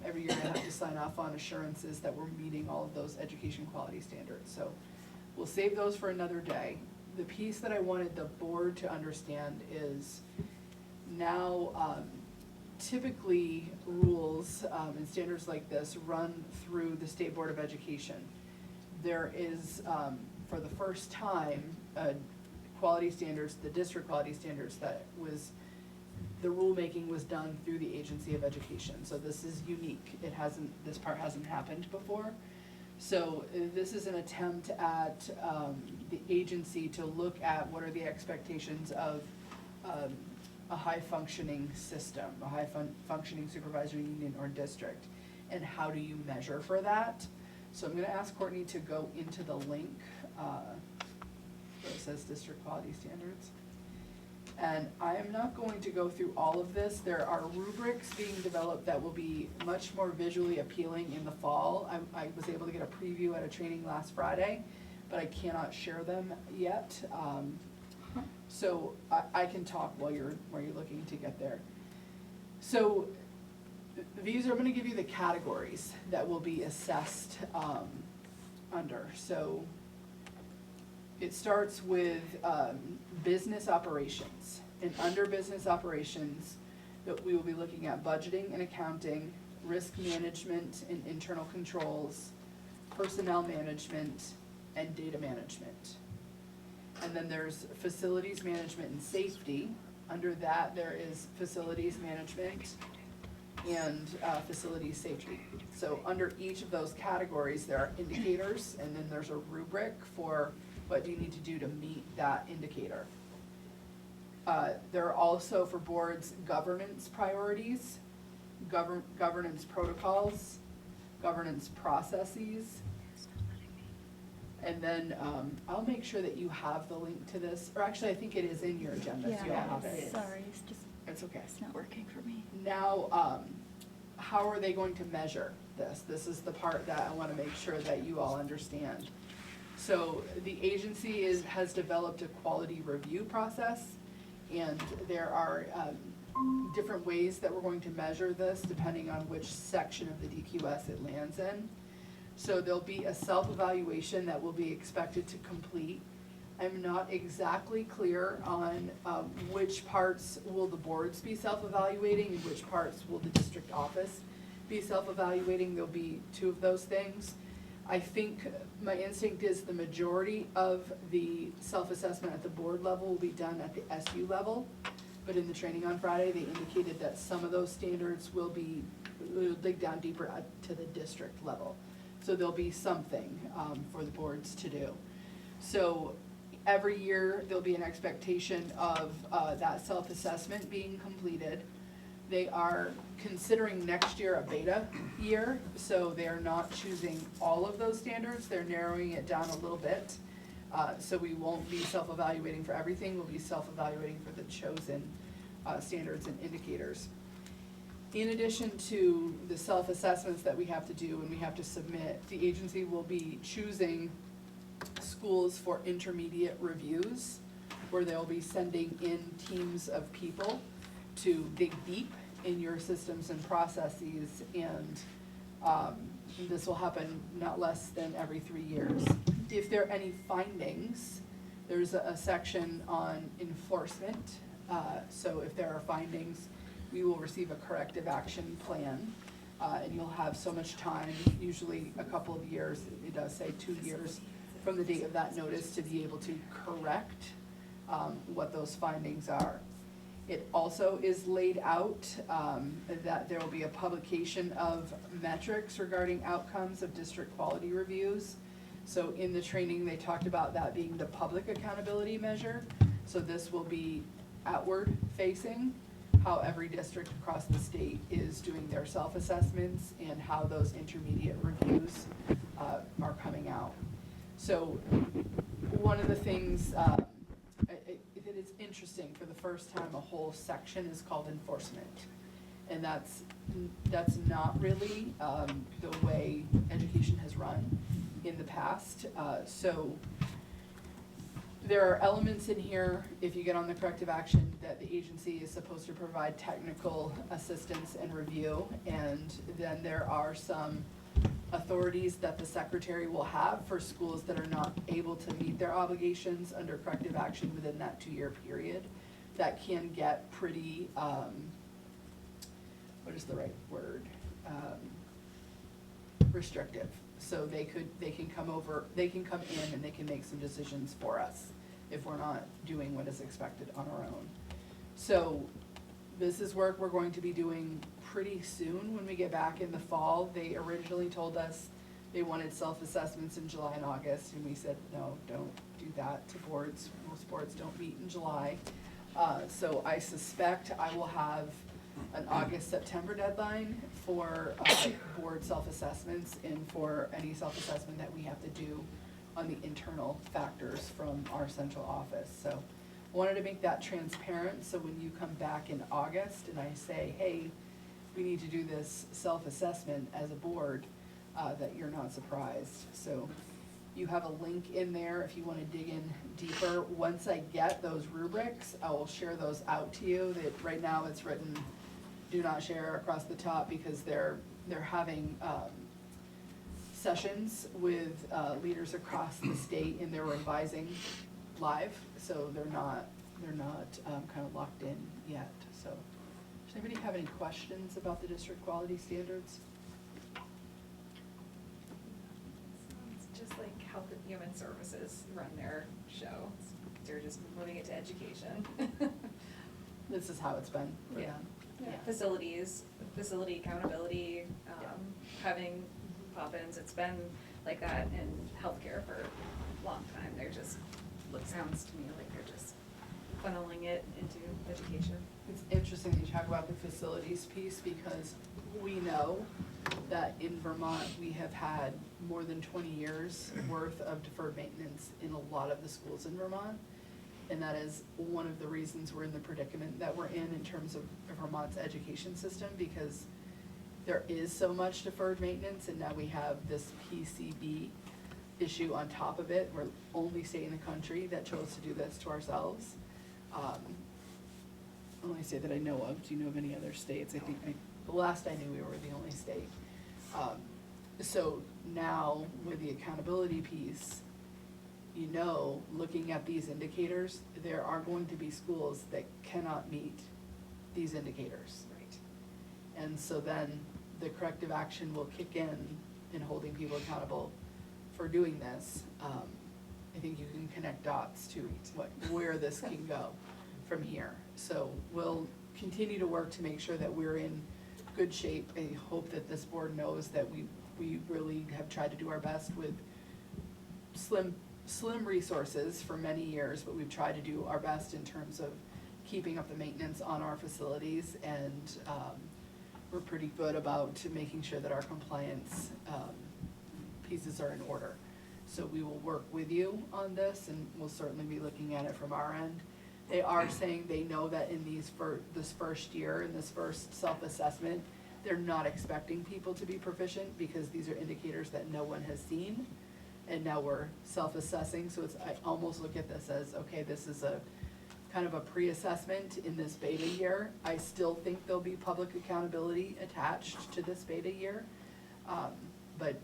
Every year I have to sign off on assurances that we're meeting all of those education quality standards. So we'll save those for another day. The piece that I wanted the board to understand is now typically rules and standards like this run through the State Board of Education. There is, for the first time, quality standards, the district quality standards that was, the rulemaking was done through the Agency of Education. So this is unique. This part hasn't happened before. So this is an attempt at the agency to look at what are the expectations of a high-functioning system, a high-functioning supervisory union or district, and how do you measure for that? So I'm gonna ask Courtney to go into the link where it says district quality standards. And I am not going to go through all of this. There are rubrics being developed that will be much more visually appealing in the fall. I was able to get a preview at a training last Friday, but I cannot share them yet. So I can talk while you're looking to get there. So these are, I'm gonna give you the categories that will be assessed under. So it starts with business operations. And under business operations, we will be looking at budgeting and accounting, risk management and internal controls, personnel management, and data management. And then there's facilities management and safety. Under that, there is facilities management and facilities safety. So under each of those categories, there are indicators, and then there's a rubric for what do you need to do to meet that indicator. There are also for boards governance priorities, governance protocols, governance processes. And then I'll make sure that you have the link to this, or actually I think it is in your agenda, so you'll have it. Sorry, it's just, It's okay. it's not working for me. Now, how are they going to measure this? This is the part that I want to make sure that you all understand. So the agency has developed a quality review process, and there are different ways that we're going to measure this depending on which section of the DQS it lands in. So there'll be a self-evaluation that will be expected to complete. I'm not exactly clear on which parts will the boards be self-evaluating and which parts will the district office be self-evaluating. There'll be two of those things. I think my instinct is the majority of the self-assessment at the board level will be done at the SU level. But in the training on Friday, they indicated that some of those standards will dig down deeper to the district level. So there'll be something for the boards to do. So every year, there'll be an expectation of that self-assessment being completed. They are considering next year a beta year, so they are not choosing all of those standards. They're narrowing it down a little bit. So we won't be self-evaluating for everything. We'll be self-evaluating for the chosen standards and indicators. In addition to the self-assessments that we have to do and we have to submit, the agency will be choosing schools for intermediate reviews, where they'll be sending in teams of people to dig deep in your systems and processes, and this will happen not less than every 3 years. If there are any findings, there's a section on enforcement. So if there are findings, we will receive a corrective action plan, and you'll have so much time, usually a couple of years, it does say 2 years from the date of that notice, to be able to correct what those findings are. It also is laid out that there will be a publication of metrics regarding outcomes of district quality reviews. So in the training, they talked about that being the public accountability measure. So this will be outward facing, how every district across the state is doing their self-assessments and how those intermediate reviews are coming out. So one of the things that is interesting, for the first time, a whole section is called enforcement. And that's not really the way education has run in the past. So there are elements in here, if you get on the corrective action, that the agency is supposed to provide technical assistance and review. And then there are some authorities that the secretary will have for schools that are not able to meet their obligations under corrective action within that 2-year period. That can get pretty, what is the right word? Restrictive. So they can come in and they can make some decisions for us if we're not doing what is expected on our own. So this is work we're going to be doing pretty soon when we get back in the fall. They originally told us They wanted self-assessments in July and August, and we said, no, don't do that to boards. Most boards don't meet in July. So I suspect I will have an August, September deadline for board self-assessments and for any self-assessment that we have to do on the internal factors from our central office. So I wanted to make that transparent, so when you come back in August and I say, hey, we need to do this self-assessment as a board, that you're not surprised. So you have a link in there if you wanna dig in deeper. Once I get those rubrics, I will share those out to you. That right now it's written, do not share across the top, because they're having, sessions with, leaders across the state, and they're revising live, so they're not kind of locked in yet, so. Does anybody have any questions about the district quality standards? It's just like Health and Human Services run their show. They're just moving it to education. This is how it's been for Yeah. them. Yeah. Facility accountability, having pop-ins, it's been like that in healthcare for a long time. They're just, it sounds to me like they're just funneling it into education. It's interesting that you talk about the facilities piece, because we know that in Vermont, we have had more than 20 years worth of deferred maintenance in a lot of the schools in Vermont. And that is one of the reasons we're in the predicament that we're in terms of Vermont's education system, because there is so much deferred maintenance, and now we have this PCB issue on top of it. We're the only state in the country that chose to do this to ourselves. Only state that I know of. Do you know of any other states? I think the last I knew, we were the only state. So now with the accountability piece, you know, looking at these indicators, there are going to be schools that cannot meet these indicators. Right. And so then the corrective action will kick in holding people accountable for doing this. I think you can connect dots to where this can go from here. So we'll continue to work to make sure that we're in good shape. I hope that this board knows that we really have tried to do our best with slim resources for many years, but we've tried to do our best in terms of keeping up the maintenance on our facilities, and we're pretty good about making sure that our compliance pieces are in order. So we will work with you on this, and we'll certainly be looking at it from our end. They are saying they know that in this first year, in this first self-assessment, they're not expecting people to be proficient, because these are indicators that no one has seen. And now we're self-assessing, so I almost look at this as, okay, this is a kind of a pre-assessment in this beta year. I still think there'll be public accountability attached to this beta year. But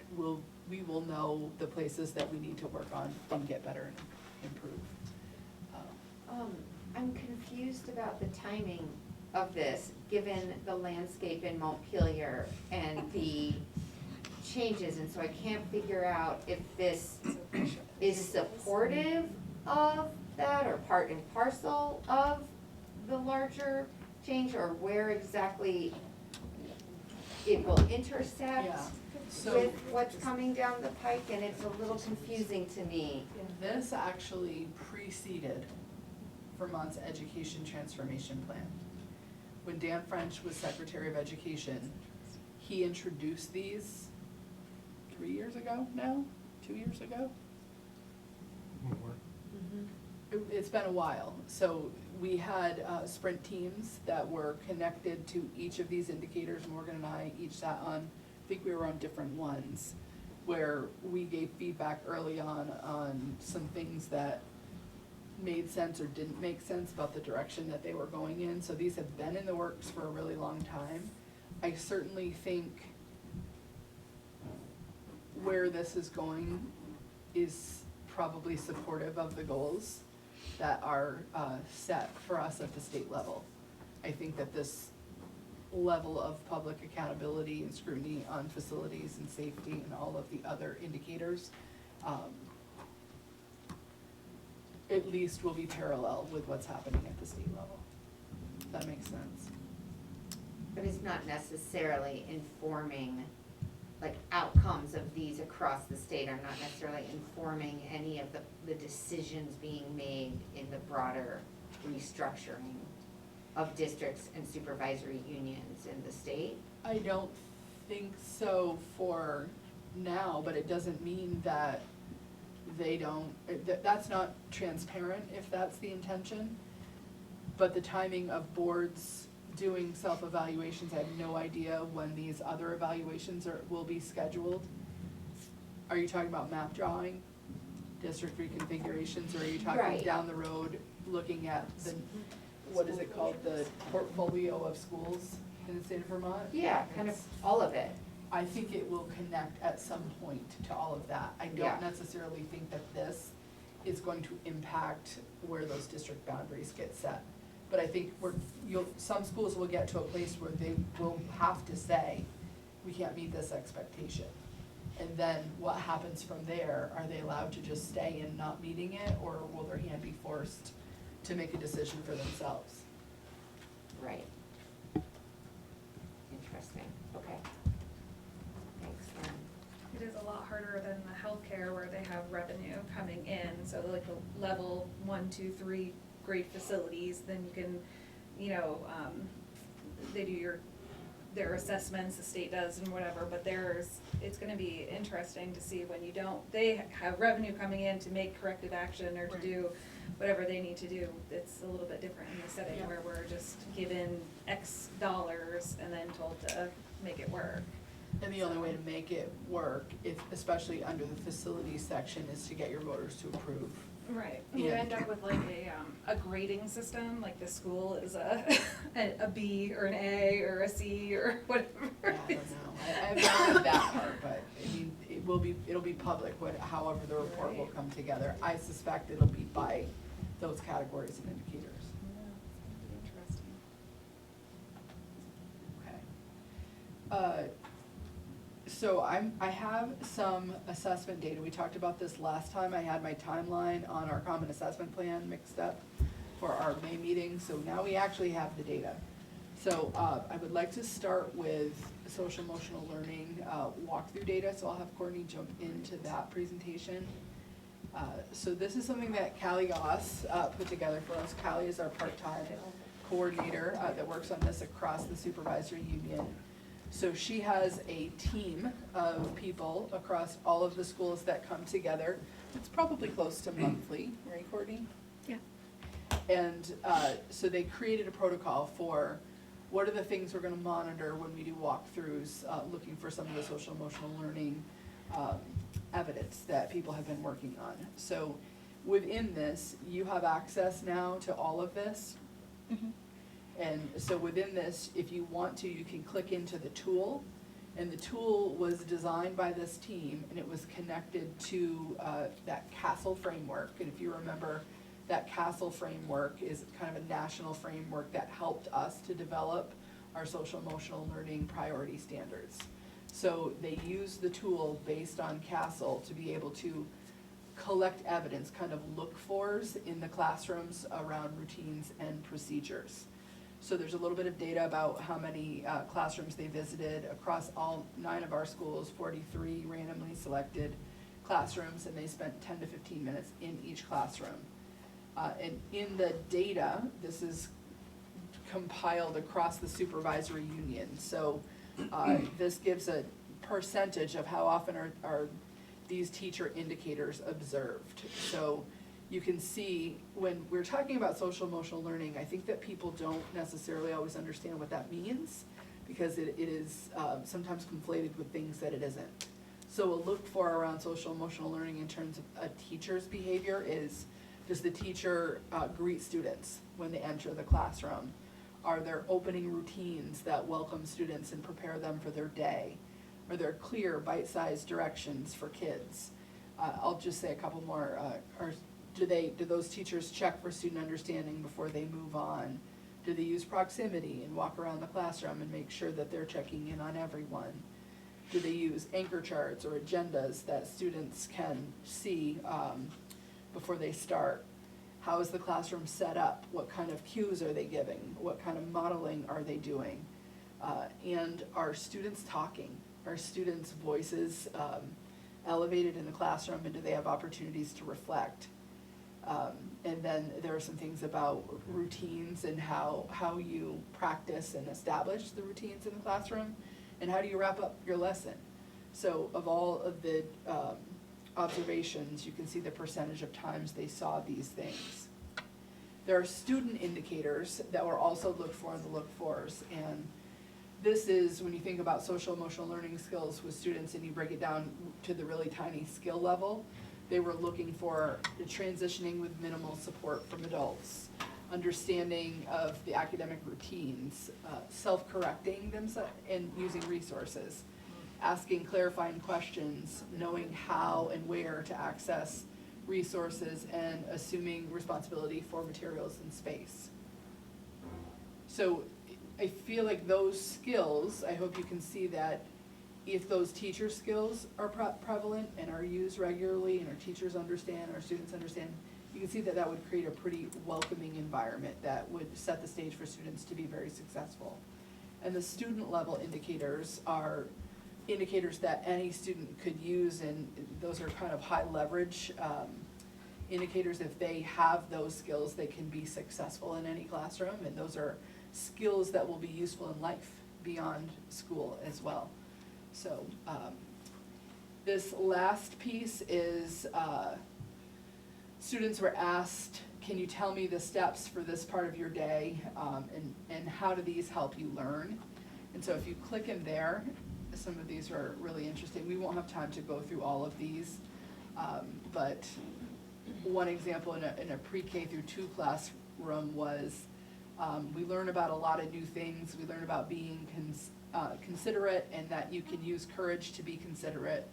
we will know the places that we need to work on and get better and improve. I'm confused about the timing of this, given the landscape in Montpelier and the changes, and so I can't figure out if this is supportive of that or part and parcel of the larger change, or where exactly it will intersect Yeah. So with what's coming down the pike, and it's a little confusing to me. this actually preceded Vermont's education transformation plan. When Dan French was Secretary of Education, he introduced these 3 years ago now, 2 years ago. More. It's been a while. So we had sprint teams that were connected to each of these indicators. Morgan and I each sat on, I think we were on different ones, where we gave feedback early on some things that made sense or didn't make sense about the direction that they were going in. So these have been in the works for a really long time. I certainly think where this is going is probably supportive of the goals that are set for us at the state level. I think that this level of public accountability and scrutiny on facilities and safety and all of the other indicators at least will be parallel with what's happening at the state level. That makes sense. But it's not necessarily informing like outcomes of these across the state are not necessarily informing any of the decisions being made in the broader restructuring of districts and supervisory unions in the state? I don't think so for now, but it doesn't mean that they don't, that's not transparent if that's the intention. But the timing of boards doing self-evaluations, I have no idea when these other evaluations will be scheduled. Are you talking about map drawing, district reconfigurations, or are you talking Right. down the road, looking at the, what is it called, the portfolio of schools in the state of Vermont? Yeah, kind of all of it. I think it will connect at some point to all of that. I Yeah. don't necessarily think that this is going to impact where those district boundaries get set. But I think some schools will get to a place where they will have to say, we can't meet this expectation. And then what happens from there? Are they allowed to just stay in not meeting it, or will their hand be forced to make a decision for themselves? Right. Interesting, okay. Thanks, Ann. It is a lot harder than the healthcare where they have revenue coming in, so like the level 1, 2, 3 grade facilities, then you can, they do their assessments, the state does and whatever, but it's gonna be interesting to see when they have revenue coming in to make corrective action or to do whatever they need to do. It's a little bit different in the setting where we're just given X dollars and then told to make it work. And the only way to make it work, especially under the facilities section, is to get your voters to approve. Right, you Yeah. end up with like a grading system, like the school is a B or an A or a C or whatever. I don't know, I've not read that part, but I mean, it'll be public, however the report will come together. I suspect it'll be by those categories and indicators. Interesting. Okay. So I have some assessment data. We talked about this last time. I had my timeline on our common assessment plan mixed up for our May meeting, so now we actually have the data. So I would like to start with social emotional learning walkthrough data, so I'll have Courtney jump into that presentation. So this is something that Callie Goss put together for us. Callie is our part-time coordinator that works on this across the supervisory union. So she has a team of people across all of the schools that come together. It's probably close to monthly, right, Courtney? Yeah. And so they created a protocol for what are the things we're gonna monitor when we do walkthroughs, looking for some of the social emotional learning evidence that people have been working on. So within this, you have access now to all of this. Mm-hmm. And so within this, if you want to, you can click into the tool. And the tool was designed by this team, and it was connected to that CASTLE framework. And if you remember, that CASTLE framework is kind of a national framework that helped us to develop our social emotional learning priority standards. So they used the tool based on CASTLE to be able to collect evidence, kind of look-fors in the classrooms around routines and procedures. So there's a little bit of data about how many classrooms they visited across all 9 of our schools, 43 randomly selected classrooms, and they spent 10 to 15 minutes in each classroom. And in the data, this is compiled across the supervisory union. So this gives a percentage of how often are these teacher indicators observed. So you can see when we're talking about social emotional learning, I think that people don't necessarily always understand what that means, because it is sometimes conflated with things that it isn't. So a look for around social emotional learning in terms of a teacher's behavior is, does the teacher greet students when they enter the classroom? Are there opening routines that welcome students and prepare them for their day? Are there clear bite-sized directions for kids? I'll just say a couple more. Do those teachers check for student understanding before they move on? Do they use proximity and walk around the classroom and make sure that they're checking in on everyone? Do they use anchor charts or agendas that students can see before they start? How is the classroom set up? What kind of cues are they giving? What kind of modeling are they doing? And are students talking? our students' voices elevated in the classroom, and do they have opportunities to reflect? And then there are some things about routines and how you practice and establish the routines in the classroom, and how do you wrap up your lesson. So of all of the observations, you can see the percentage of times they saw these things. There are student indicators that were also looked for in the look-fors, and this is when you think about social emotional learning skills with students and you break it down to the really tiny skill level. They were looking for transitioning with minimal support from adults, understanding of the academic routines, self-correcting themselves and using resources, asking clarifying questions, knowing how and where to access resources, and assuming responsibility for materials and space. So I feel like those skills, I hope you can see that if those teacher skills are prevalent and are used regularly and our teachers understand, our students understand, you can see that that would create a pretty welcoming environment that would set the stage for students to be very successful. And the student level indicators are indicators that any student could use, and those are kind of high leverage indicators. If they have those skills, they can be successful in any classroom, and those are skills that will be useful in life beyond school as well. So this last piece is students were asked, can you tell me the steps for this part of your day, and how do these help you learn? And so if you click in there, some of these are really interesting. We won't have time to go through all of these, but one example in a pre-K through 2 classroom was we learn about a lot of new things. We learn about being considerate, and that you can use courage to be considerate.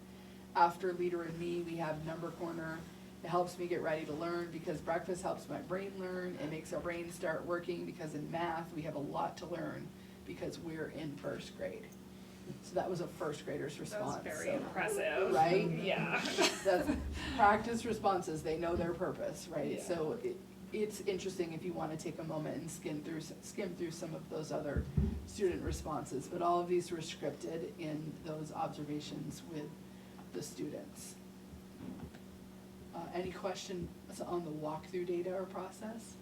After Leader and Me, we have Number Corner. It helps me get ready to learn because breakfast helps my brain learn. It makes our brain start working because in math we have a lot to learn because we're in 1st grade. So that was a 1st grader's response. That's very impressive. Right? Yeah. That's practice responses. They know their purpose, right? Yeah. So it's interesting if you want to take a moment and skim through some of those other student responses. But all of these were scripted in those observations with the students. Any questions on the walkthrough data or process?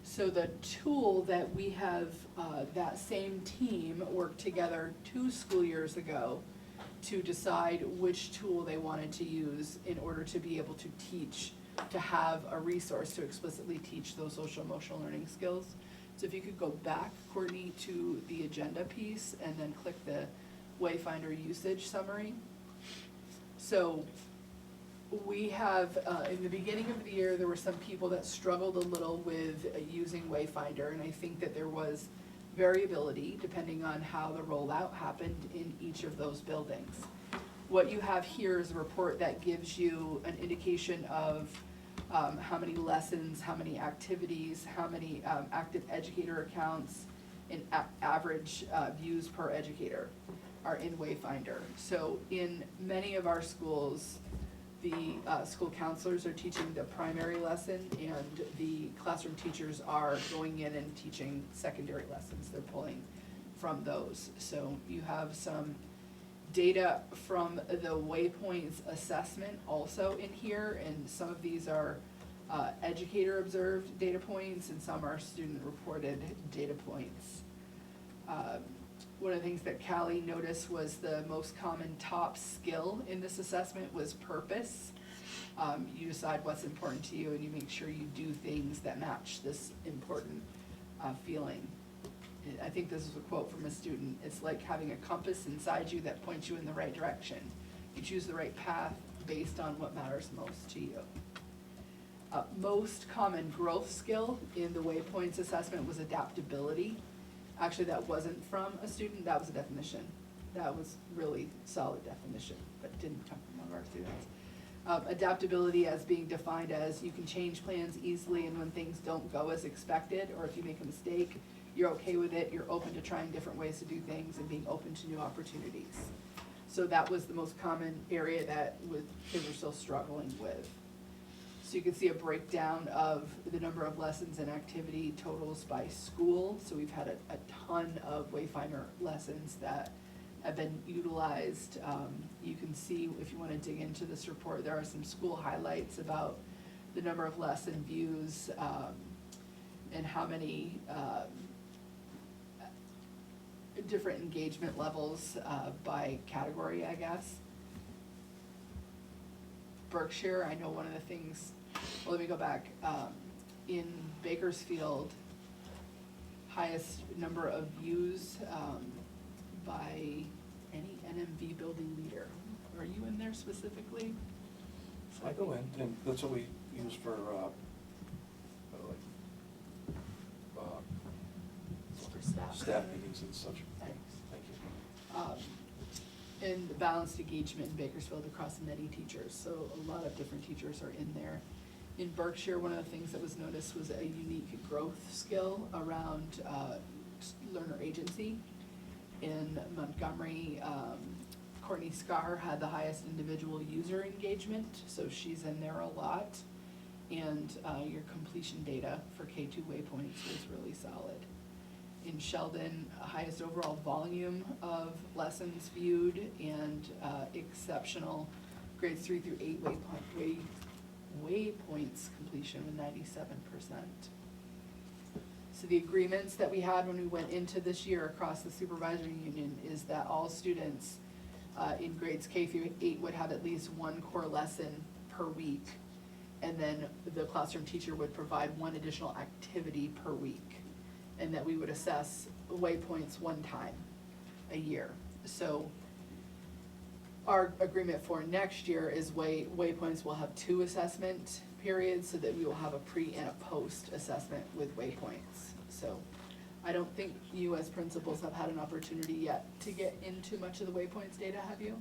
So the tool that we have, that same team worked together 2 school years ago to decide which tool they wanted to use in order to be able to teach, to have a resource to explicitly teach those social emotional learning skills. So if you could go back, Courtney, to the agenda piece and then click the Wayfinder usage summary. So we have, in the beginning of the year, there were some people that struggled a little with using Wayfinder, and I think that there was variability depending on how the rollout happened in each of those buildings. What you have here is a report that gives you an indication of how many lessons, how many activities, how many active educator accounts, and average views per educator are in Wayfinder. So in many of our schools, the school counselors are teaching the primary lesson, and the classroom teachers are going in and teaching secondary lessons. They're pulling from those. So you have some data from the Waypoints assessment also in here, and some of these are educator observed data points, and some are student reported data points. One of the things that Callie noticed was the most common top skill in this assessment was purpose. You decide what's important to you, and you make sure you do things that match this important feeling. I think this is a quote from a student. It's like having a compass inside you that points you in the right direction. You choose the right path based on what matters most to you. Most common growth skill in the Waypoints assessment was adaptability. Actually, that wasn't from a student, that was a definition. That was really solid definition, but didn't come from one of our students. Adaptability as being defined as you can change plans easily, and when things don't go as expected, or if you make a mistake, you're okay with it, you're open to trying different ways to do things and being open to new opportunities. So that was the most common area that kids were still struggling with. So you can see a breakdown of the number of lessons and activity totals by school. So we've had a ton of Wayfinder lessons that have been utilized. You can see, if you want to dig into this report, there are some school highlights about the number of lesson views and how many different engagement levels by category, I guess. Berkshire, I know one of the things, well, let me go back. In Bakersfield, highest number of views by any NMV building leader. Are you in there specifically? I go in, and that's what we use for, staff meetings and such. Thanks. Thank you. And the balanced engagement in Bakersfield across many teachers, so a lot of different teachers are in there. In Berkshire, one of the things that was noticed was a unique growth skill around learner agency. In Montgomery, Courtney Scar had the highest individual user engagement, so she's in there a lot. And your completion data for K2 waypoints was really solid. In Sheldon, highest overall volume of lessons viewed and exceptional grades 3 through 8 waypoints completion with 97%. So the agreements that we had when we went into this year across the supervisory union is that all students in grades K through 8 would have at least one core lesson per week. And then the classroom teacher would provide one additional activity per week. And that we would assess waypoints one time a year. So our agreement for next year is waypoints will have 2 assessment periods, so that we will have a pre and a post assessment with waypoints. So I don't think you as principals have had an opportunity yet to get into much of the waypoints data, have you?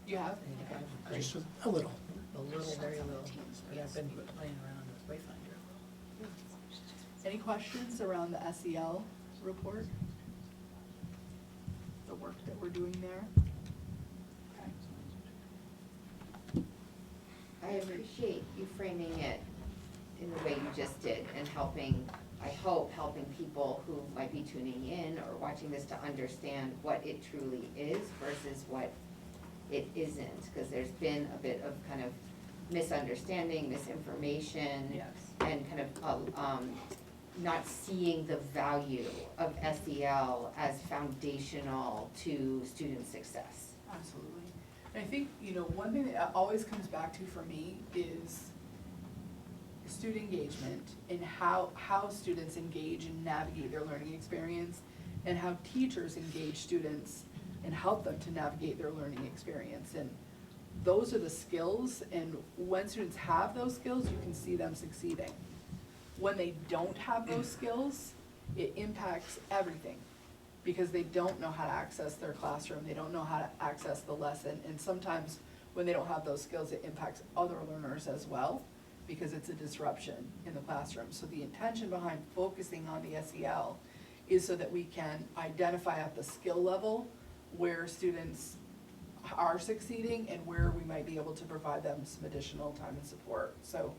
You have? Okay, great. Just a little, very little, but I've been playing around with Wayfinder. Any questions around the SEL report? The work that we're doing there? Okay. I appreciate you framing it in the way you just did and helping, I hope, helping people who might be tuning in or watching this to understand what it truly is versus what it isn't, because there's been a bit of kind of misunderstanding, misinformation. Yes. And kind of not seeing the value of SEL as foundational to student success. Absolutely. And I think, one thing that always comes back to for me is student engagement and how students engage and navigate their learning experience, and how teachers engage students and help them to navigate their learning experience. And those are the skills, and when students have those skills, you can see them succeeding. When they don't have those skills, it impacts everything, because they don't know how to access their classroom, they don't know how to access the lesson, and sometimes when they don't have those skills, it impacts other learners as well, because it's a disruption in the classroom. So the intention behind focusing on the SEL is so that we can identify at the skill level where students are succeeding and where we might be able to provide them some additional time and support. So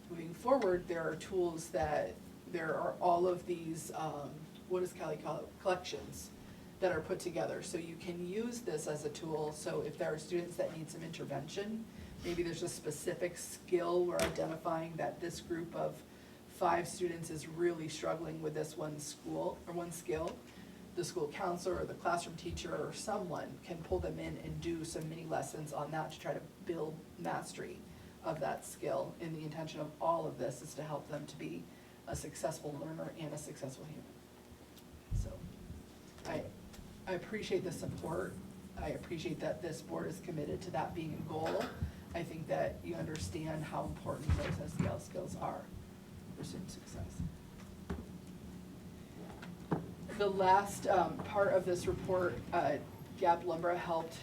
moving forward, there are tools there are all of these, what does Kelly call it, collections that are put together. So you can use this as a tool, so if there are students that need some intervention, maybe there's a specific skill we're identifying that this group of 5 students is really struggling with this one skill, the school counselor or the classroom teacher or someone can pull them in and do some mini lessons on that to try to build mastery of that skill. And the intention of all of this is to help them to be a successful learner and a successful human. So I appreciate the support. I appreciate that this board is committed to that being a goal. I think that you understand how important those SEL skills are for student success. The last part of this report, Gab Lumber helped,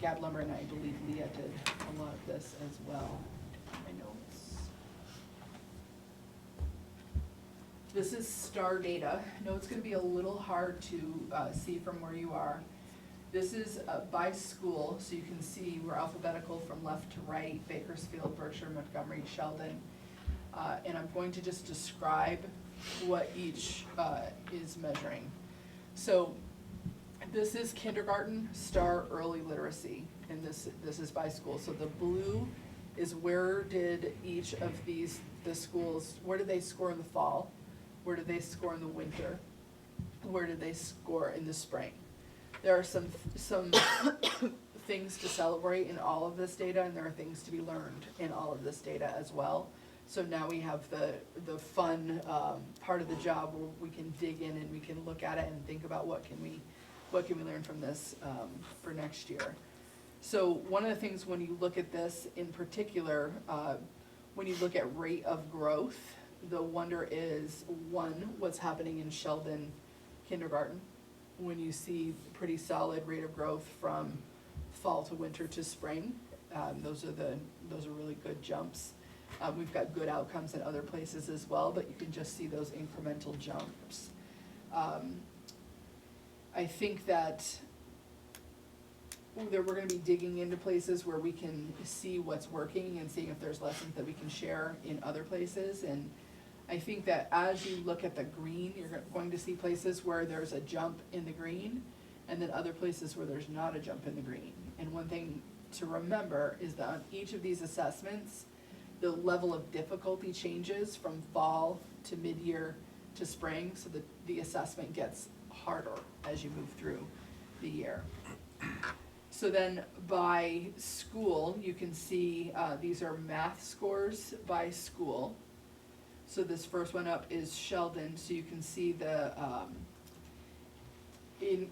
Gab Lumber and I believe Leah did a lot of this as well. My notes. This is STAR data. I know it's going to be a little hard to see from where you are. This is by school, so you can see we're alphabetical from left to right: Bakersfield, Berkshire, Montgomery, Sheldon. And I'm going to just describe what each is measuring. So this is kindergarten STAR early literacy, and this is by school. So the blue is where did each of the schools, where did they score in the fall? Where did they score in the winter? Where did they score in the spring? There are some things to celebrate in all of this data, and there are things to be learned in all of this data as well. So now we have the fun part of the job where we can dig in and we can look at it and think about what can we learn from this for next year. So one of the things when you look at this in particular, when you look at rate of growth, the wonder is, one, what's happening in Sheldon kindergarten, when you see pretty solid rate of growth from fall to winter to spring. Those are really good jumps. We've got good outcomes in other places as well, but you can just see those incremental jumps. I think that we're gonna be digging into places where we can see what's working and seeing if there's lessons that we can share in other places. And I think that as you look at the green, you're going to see places where there's a jump in the green, and then other places where there's not a jump in the green. And one thing to remember is that on each of these assessments, the level of difficulty changes from fall to mid-year to spring, so that the assessment gets harder as you move through the year. So then by school, you can see these are math scores by school. So this first one up is Sheldon, so you can see the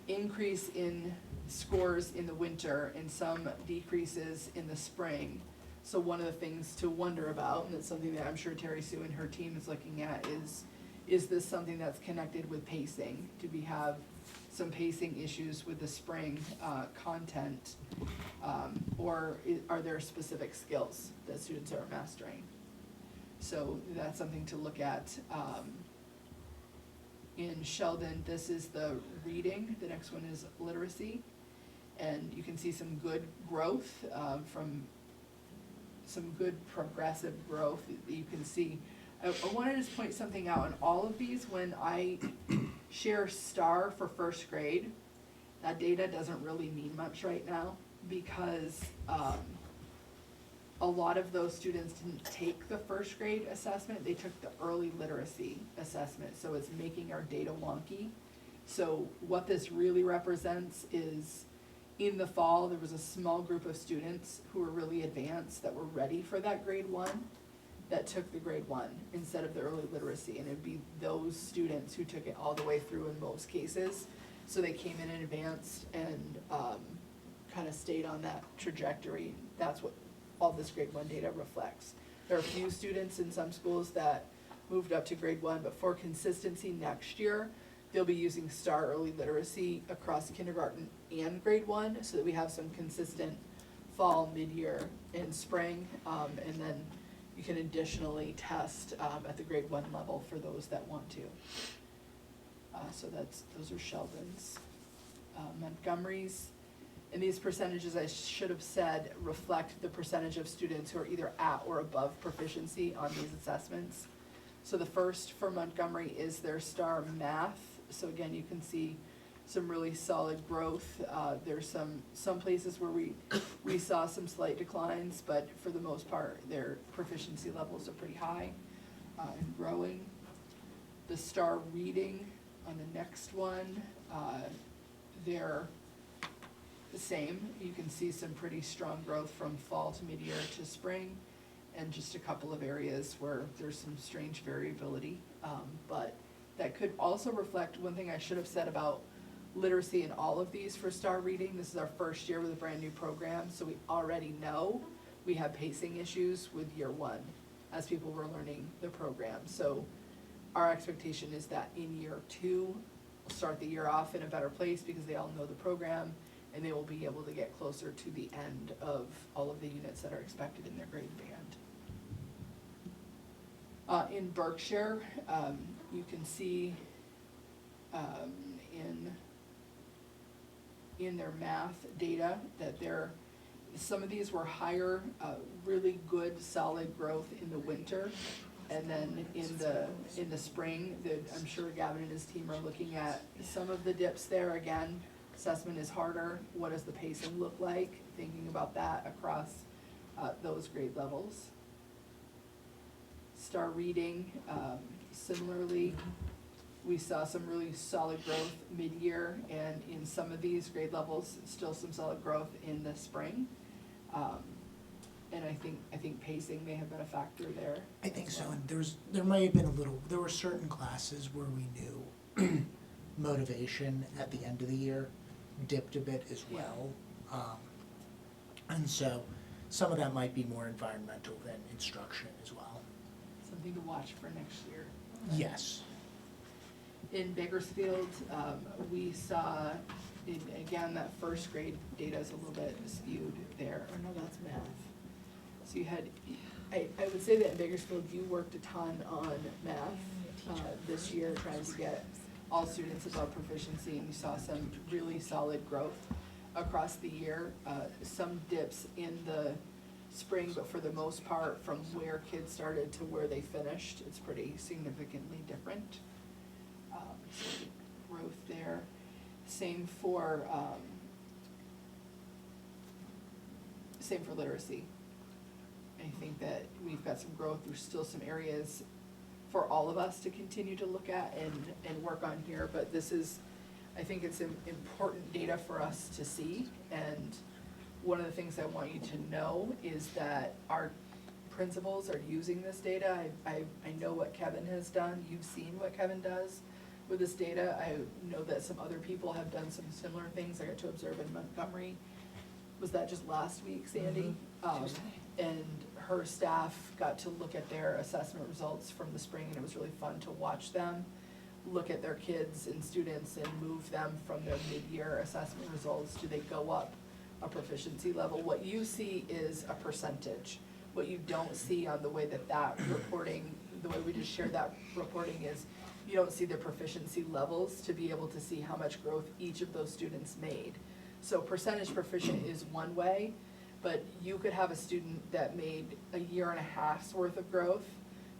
increase in scores in the winter and some decreases in the spring. So one of the things to wonder about, and it's something that I'm sure Terry Sue and her team is looking at, is this something that's connected with pacing? Do we have some pacing issues with the spring content, or are there specific skills that students are mastering? So that's something to look at. In Sheldon, this is the reading. The next one is literacy. And you can see some good growth from some good progressive growth that you can see. I want to just point something out. In all of these, when I share STAR for first grade, that data doesn't really mean much right now, because a lot of those students didn't take the first grade assessment, they took the early literacy assessment, so it's making our data wonky. So what this really represents is, in the fall, there was a small group of students who were really advanced, that were ready for that grade 1, that took the grade 1 instead of the early literacy, and it'd be those students who took it all the way through in most cases. So they came in advanced and kind of stayed on that trajectory. That's what all this grade 1 data reflects. There are a few students in some schools that moved up to grade 1, but for consistency next year, they'll be using STAR early literacy across kindergarten and grade 1, so that we have some consistent fall, mid-year, and spring, and then you can additionally test at the grade 1 level for those that want to. So those are Sheldon's. Montgomery's, and these percentages, I should have said, reflect the percentage of students who are either at or above proficiency on these assessments. So the first for Montgomery is their STAR math. So again, you can see some really solid growth. There's some places where we saw some slight declines, but for the most part, their proficiency levels are pretty high and growing. The STAR reading on the next one, they're the same. You can see some pretty strong growth from fall to mid-year to spring, and just a couple of areas where there's some strange variability. But that could also reflect one thing I should have said about literacy in all of these for STAR reading. This is our first year with a brand new program, so we already know we have pacing issues with year 1 as people were learning the program. So our expectation is that in year 2, we'll start the year off in a better place because they all know the program, and they will be able to get closer to the end of all of the units that are expected in their grade band. In Berkshire, you can see in in their math data that some of these were higher, really good, solid growth in the winter. And then in the spring, I'm sure Gavin and his team are looking at some of the dips there. Again, assessment is harder. What does the pacing look like? Thinking about that across those grade levels. Star reading, similarly, we saw some really solid growth mid-year, and in some of these grade levels, still some solid growth in the spring. And I think pacing may have been a factor there. I think as so, well. and there might have been there were certain classes where we knew motivation at the end of the year dipped a bit as well. And so some of that might be more environmental than instruction as well. Something to watch for next year. Yes. In Bakersfield, we saw, again, that first grade data is a little bit skewed there. Oh no, that's math. So you had, I would say that in Bakersfield, you worked a ton on math this year, trying to get all students above proficiency, and you saw some really solid growth across the year. Some dips in the spring, but for the most part, from where kids started to where they finished, it's pretty significantly different. So growth there. Same for literacy. I think that we've got some growth. There's still some areas for all of us to continue to look at and work on here, but this is, I think it's important data for us to see. And one of the things I want you to know is that our principals are using this data. I know what Kevin has done. You've seen what Kevin does with this data. I know that some other people have done some similar things. I got to observe in Montgomery. Was that just last week, Sandy? And her staff got to look at their assessment results from the spring, and it was really fun to watch them look at their kids and students and move them from their mid-year assessment results. Do they go up a proficiency level? What you see is a percentage. What you don't see on the way that reporting, the way we just shared that reporting is, you don't see the proficiency levels to be able to see how much growth each of those students made. So percentage proficient is one way, but you could have a student that made a year and a half's worth of growth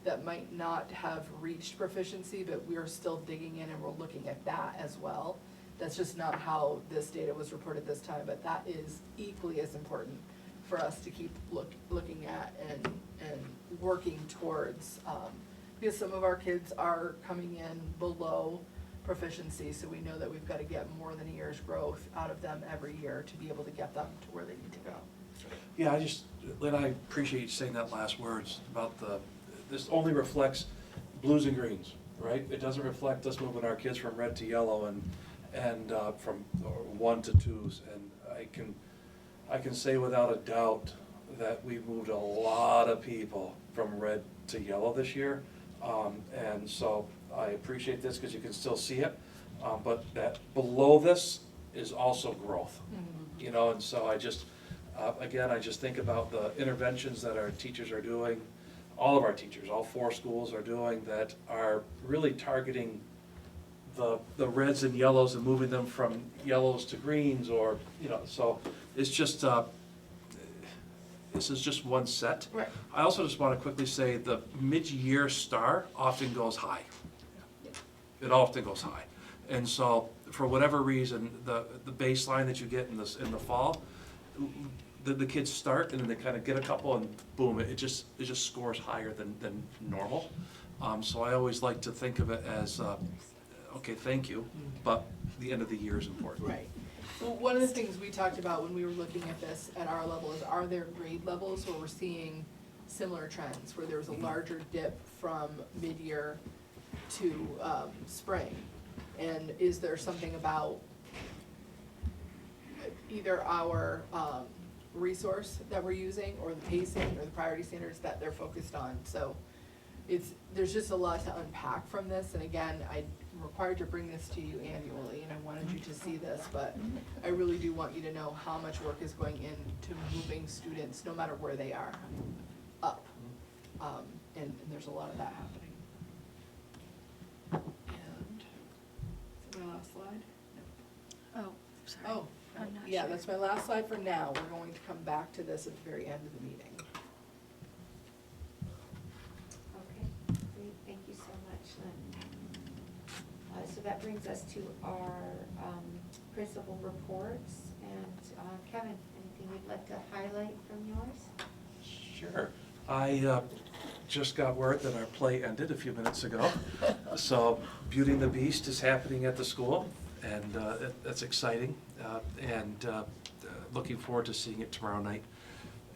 that might not have reached proficiency, but we're still digging in and we're looking at that as well. That's just not how this data was reported this time, but that is equally as important for us to keep looking at and working towards, because some of our kids are coming in below proficiency, so we know that we've got to get more than a year's growth out of them every year to be able to get them to where they need to go. Yeah, Lynn, I appreciate you saying that last words about this only reflects blues and greens, right? It doesn't reflect us moving our kids from red to yellow and from 1 to 2s. And I can say without a doubt that we've moved a lot of people from red to yellow this year. And so I appreciate this because you can still see it. But that below this is also growth, you know, and so I just think about the interventions that our teachers are doing, all of our teachers, all 4 schools are doing, that are really targeting the reds and yellows and moving them from yellows to greens, or, you know, so it's just, this is just one set. Right. I also just want to quickly say the mid-year star often goes high. It often goes high. And so for whatever reason, the baseline that you get in the fall, the kids start and then they kind of get a couple and boom, it just scores higher than normal. So I always like to think of it as, okay, thank you, but the end of the year is important. Right. Well, one of the things we talked about when we were looking at this at our level is, are there grade levels where we're seeing similar trends, where there was a larger dip from mid-year to spring? And is there something about either our resource that we're using, or the pacing, or the priority standards that they're focused on? So there's just a lot to unpack from this, and again, I'm required to bring this to you annually, and I wanted you to see this, but I really do want you to know how much work is going into moving students, no matter where they are, up. And there's a lot of that happening. And, is that my last slide? Oh, sorry. Oh, not Yeah, sure. that's my last slide for now. We're going to come back to this at the very end of the meeting. Okay, great, thank you so much, Lynn. So that brings us to our principal reports, and Kevin, anything you'd like to highlight from yours? Sure. I just got word that our play ended a few minutes ago. So Beauty and the Beast is happening at the school, and that's exciting. And looking forward to seeing it tomorrow night.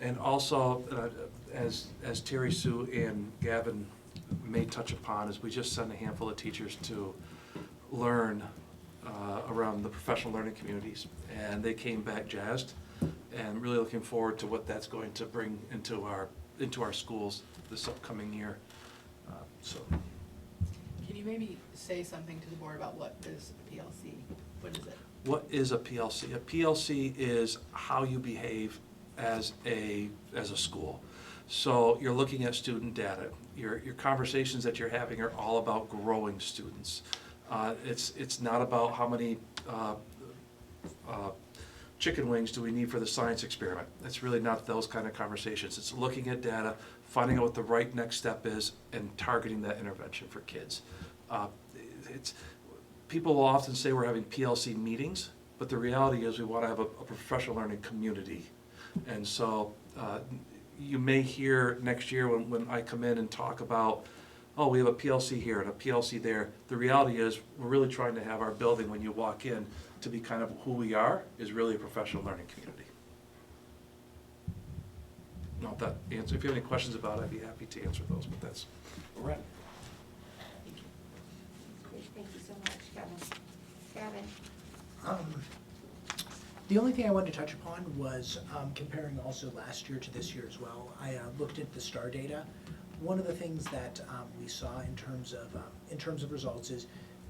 And also, as Terry Sue and Gavin may touch upon, is we just sent a handful of teachers to learn around the professional learning communities. And they came back jazzed, and really looking forward to what that's going to bring into our schools this upcoming year. So, Can you maybe say something to the board about what is a PLC? What is it? what is a PLC? A PLC is how you behave as a school. So you're looking at student data. Your conversations that you're having are all about growing students. It's not about how many chicken wings do we need for the science experiment. It's really not those kind of conversations. It's looking at data, finding out what the right next step is, and targeting that intervention for kids. People will often say we're having PLC meetings, but the reality is we want to have a professional learning community. And so you may hear next year when I come in and talk about, oh, we have a PLC here and a PLC there. The reality is we're really trying to have our building, when you walk in, to be kind of who we are, is really a professional learning community. Not that answer. If you have any questions about it, I'd be happy to answer those, but that's where we're at. Great, thank you so much, Gavin. The only thing I wanted to touch upon was comparing also last year to this year as well. I looked at the STAR data. One of the things that we saw in terms of results is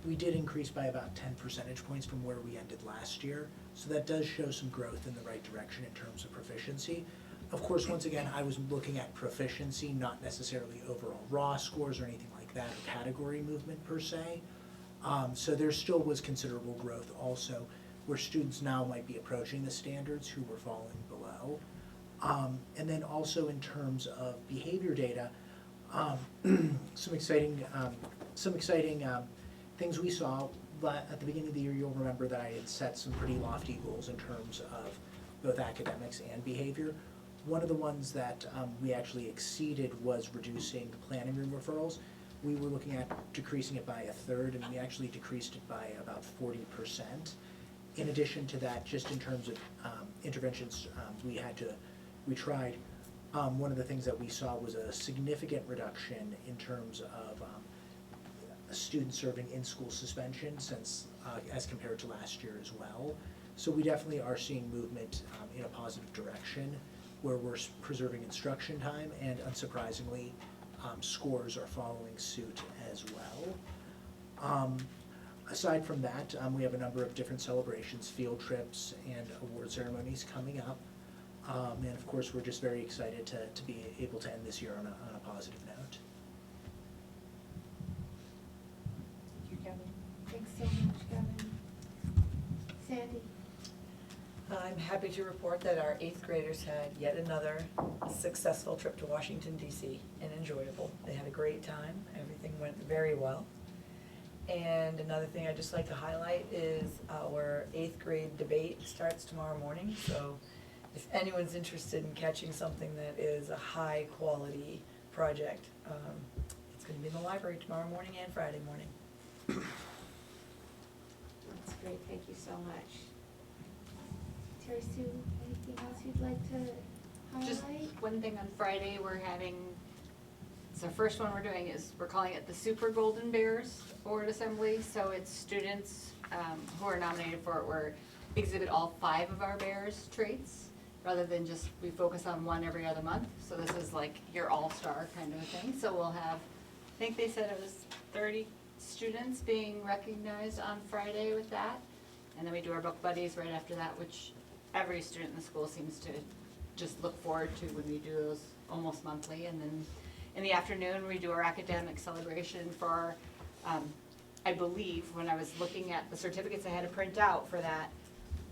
we did increase by about 10 percentage points from where we ended last year. So that does show some growth in the right direction in terms of proficiency. Of course, once again, I was looking at proficiency, not necessarily overall raw scores or anything like that, or category movement per se. So there still was considerable growth also, where students now might be approaching the standards who were falling below. And then also in terms of behavior data, some exciting things we saw. But at the beginning of the year, you'll remember that I had set some pretty lofty goals in terms of both academics and behavior. One of the ones that we actually exceeded was reducing the planning room referrals. We were looking at decreasing it by a third, and we actually decreased it by about 40%. In addition to that, just in terms of interventions we tried, one of the things that we saw was a significant reduction in terms of students serving in-school suspension since as compared to last year as well. So we definitely are seeing movement in a positive direction, where we're preserving instruction time, and unsurprisingly, scores are following suit as well. Aside from that, we have a number of different celebrations, field trips, and award ceremonies coming up. And of course, we're just very excited to be able to end this year on a positive note. Thank you, Kevin. Thanks so much, Gavin. Sandy? I'm happy to report that our 8th graders had yet another successful trip to Washington DC and enjoyable. They had a great time. Everything went very well. And another thing I'd just like to highlight is our 8th grade debate starts tomorrow morning. So if anyone's interested in catching something that is a high quality project, it's going to be in the library tomorrow morning and Friday morning. That's great, thank you so much. Terry Sue, anything else you'd like to highlight? Just one thing on Friday, it's our first one we're doing is, we're calling it the Super Golden Bears Award Assembly. So it's students who are nominated for it, where exhibit all 5 of our bears traits, rather than just, we focus on one every other month. So this is like your all-star kind of a thing. So we'll have, I think they said it was 30 students being recognized on Friday with that. And then we do our book buddies right after that, which every student in the school seems to just look forward to when we do those almost monthly. And then in the afternoon, we do our academic celebration for our, I believe, when I was looking at the certificates I had to print out for that,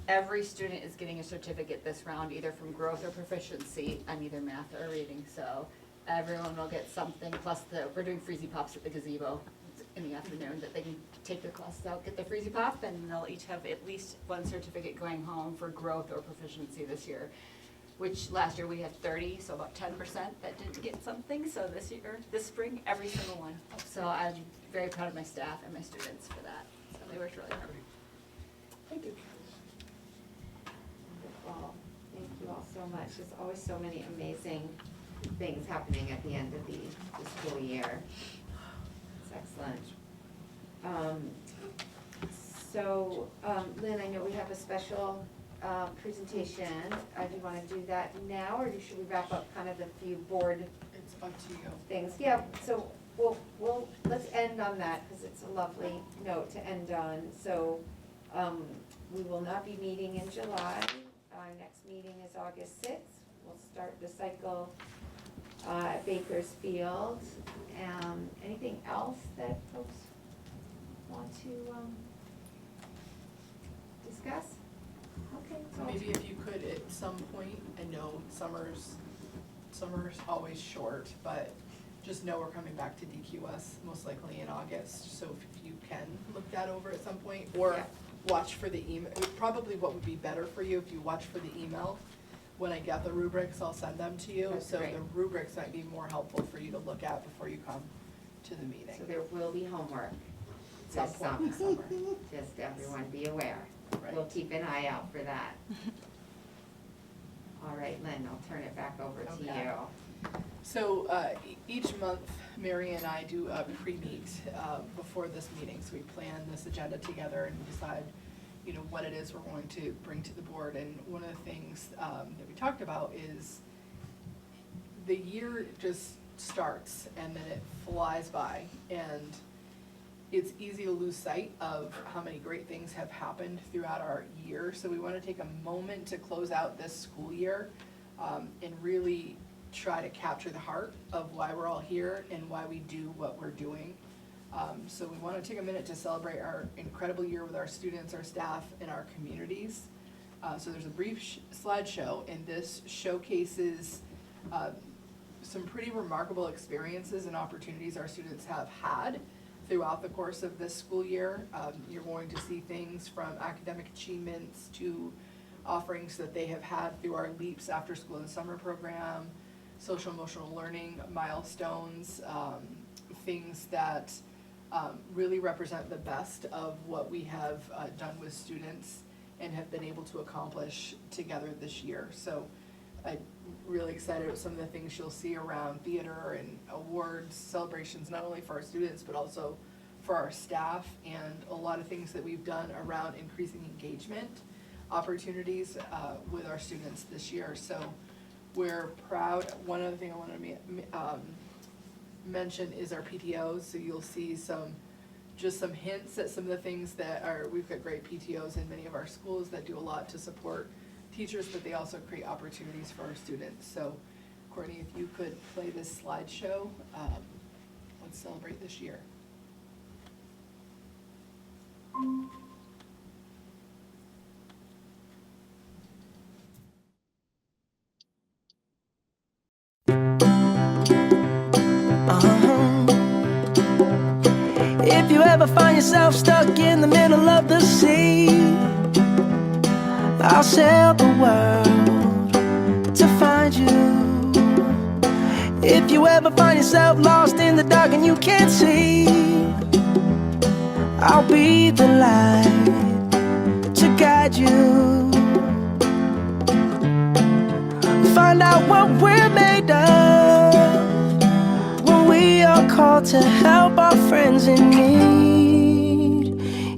every student is getting a certificate this round, either from growth or proficiency on either math or reading. So everyone will get something, plus we're doing Freezy Pops at the gazebo in the afternoon, that they can take their classes out, get their Freezy Pop, and they'll each have at least one certificate going home for growth or proficiency this year. Which last year we had 30, so about 10% that didn't get something. So this spring, every single one. So I'm very proud of my staff and my students for that. So they worked really hard. Thank you. Wonderful. Thank you all so much. There's always so many amazing things happening at the end of the school year. It's excellent. Lynn, I know we have a special presentation. Do you want to do that now, or should we wrap up kind of the few board It's up to you. things? Yeah, so let's end on that, because it's a lovely note to end on. So we will not be meeting in July. Our next meeting is August 6th. We'll start the cycle at Bakersfield. Anything else that folks want to discuss? Okay. So Maybe if you could at some point, I know summer's always short, but just know we're coming back to DQS most likely in August. So if you can look that over at some point, or Yeah. watch for the email. Probably what would be better for you if you watch for the email. When I get the rubrics, I'll send them to you. That's So great. the rubrics might be more helpful for you to look at before you come to the meeting. So there will be homework Some this point summer. this summer. Just everyone be aware. Right. We'll keep an eye out for that. All right, Lynn, I'll turn it back over to Okay. you. So each month, Mary and I do a pre-meet before this meeting. So we plan this agenda together and decide, what it is we're going to bring to the board. And one of the things that we talked about is the year just starts and then it flies by. And it's easy to lose sight of how many great things have happened throughout our year. So we want to take a moment to close out this school year and really try to capture the heart of why we're all here and why we do what we're doing. So we want to take a minute to celebrate our incredible year with our students, our staff, and our communities. So there's a brief slideshow, and this showcases some pretty remarkable experiences and opportunities our students have had throughout the course of this school year. You're going to see things from academic achievements to offerings that they have had through our LEAPS after school and summer program, social emotional learning milestones, things that really represent the best of what we have done with students and have been able to accomplish together this year. So I'm really excited about some of the things you'll see around theater and awards, celebrations, not only for our students, but also for our staff, and a lot of things that we've done around increasing engagement opportunities with our students this year. So we're proud. One other thing I want to mention is our PTOs. So you'll see some hints at some of the things that we've got great PTOs in many of our schools that do a lot to support teachers, but they also create opportunities for our students. So Courtney, if you could play this slideshow, let's celebrate this year. If you ever find yourself stuck in the middle of the sea, I'll sail the world to find you. If you ever find yourself lost in the dark and you can't see, I'll be the light to guide you. Find out what we're made of when we are called to help our friends in need.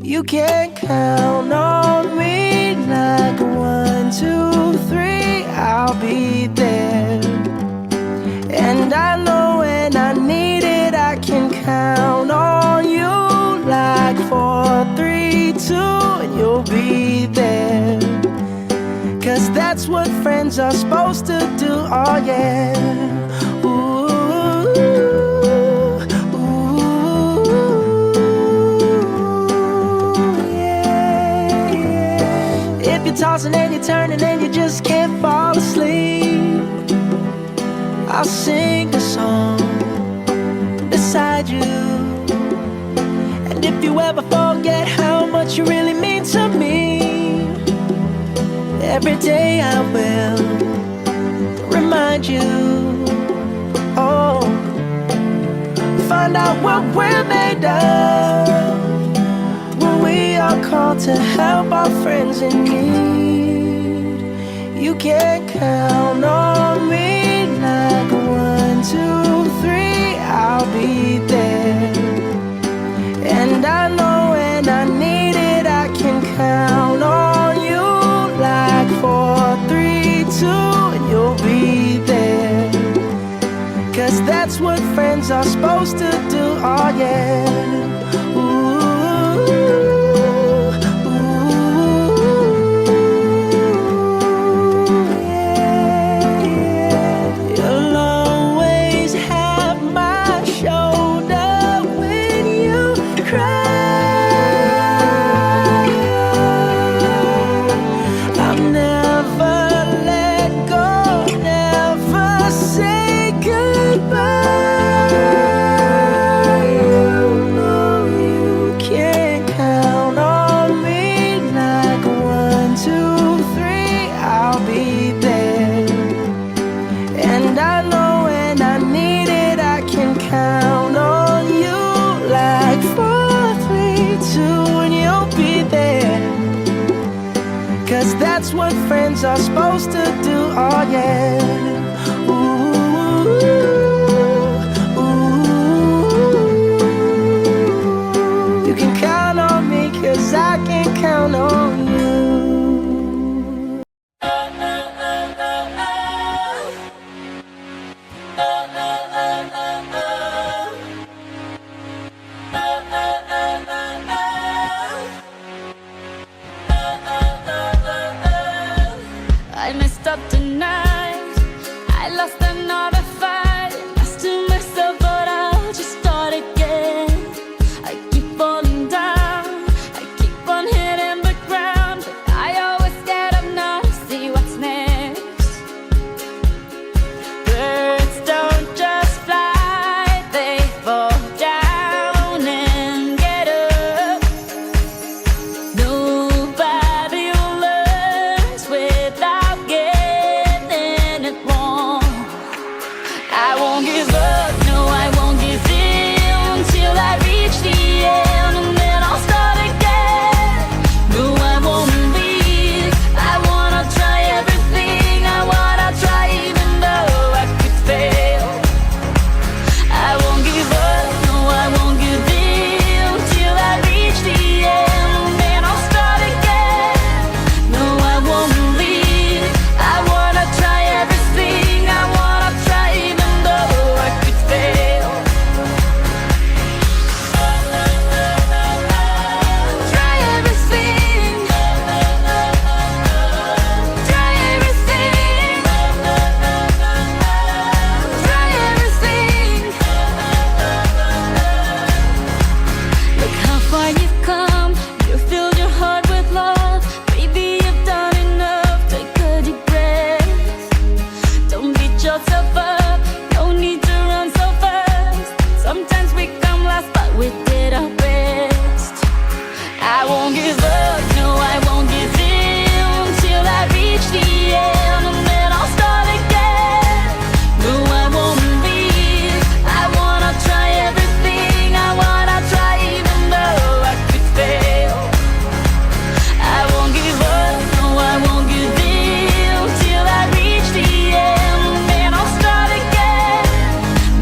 You can count on me like 1, 2, 3, I'll be there. And I know when I need it, I can count on you like 4, 3, 2, and you'll be there. 'Cause that's what friends are supposed to do, oh yeah. Ooh, ooh, yeah, yeah. If you're morning and you just can't fall asleep, I'll sing a song beside you. And if you ever forget how much you really mean to me, every day I will remind you. Oh, find out what we're made of when we are called to help our friends in need. You can count on me like 1, 2, 3, I'll be there. And I know when I need it, I can count on you like 4, 3, 2, and you'll be there. 'Cause that's what friends are supposed to do, oh yeah. Ooh, yeah, yeah. You'll always have my shoulder when you cry. I'll never let go, never say goodbye. You know you can count on me like 1, 2, 3, I'll be there. And I know when I need it, I can count on you like 4, 3, 2, and you'll be there. 'Cause that's what friends are supposed to do, oh yeah. Ooh, ooh. You can count on me 'cause I can count on you. I messed up tonight. I lost another fight. Lost to myself, but I'll just start again. I keep falling down. I keep on hitting the ground, but I always get up now to see what's next. Birds don't just fly, they fall down and get up. Nobody learns without getting it wrong. I won't give up, no, I won't give in till I reach the end, and then I'll start again. No, I won't leave. I wanna try everything. I wanna try even though I could fail. I won't give up, no, I won't give in till I reach the end, and then I'll start again. No, I won't leave. I wanna try everything. I wanna try even though I could fail. Try everything. Try everything. Try everything. Look how far you've come. You filled your heart with love. Baby, you've done enough. Take a deep breath. Don't beat yourself up. No need to run so fast. Sometimes we come last, but we did our best. I won't give up. No, I won't give in till I reach the end, and then I'll start again. No, I won't leave. I wanna try everything. I wanna try even though I could fail. I won't give up. No, I won't give in till I reach the end, and then I'll start again.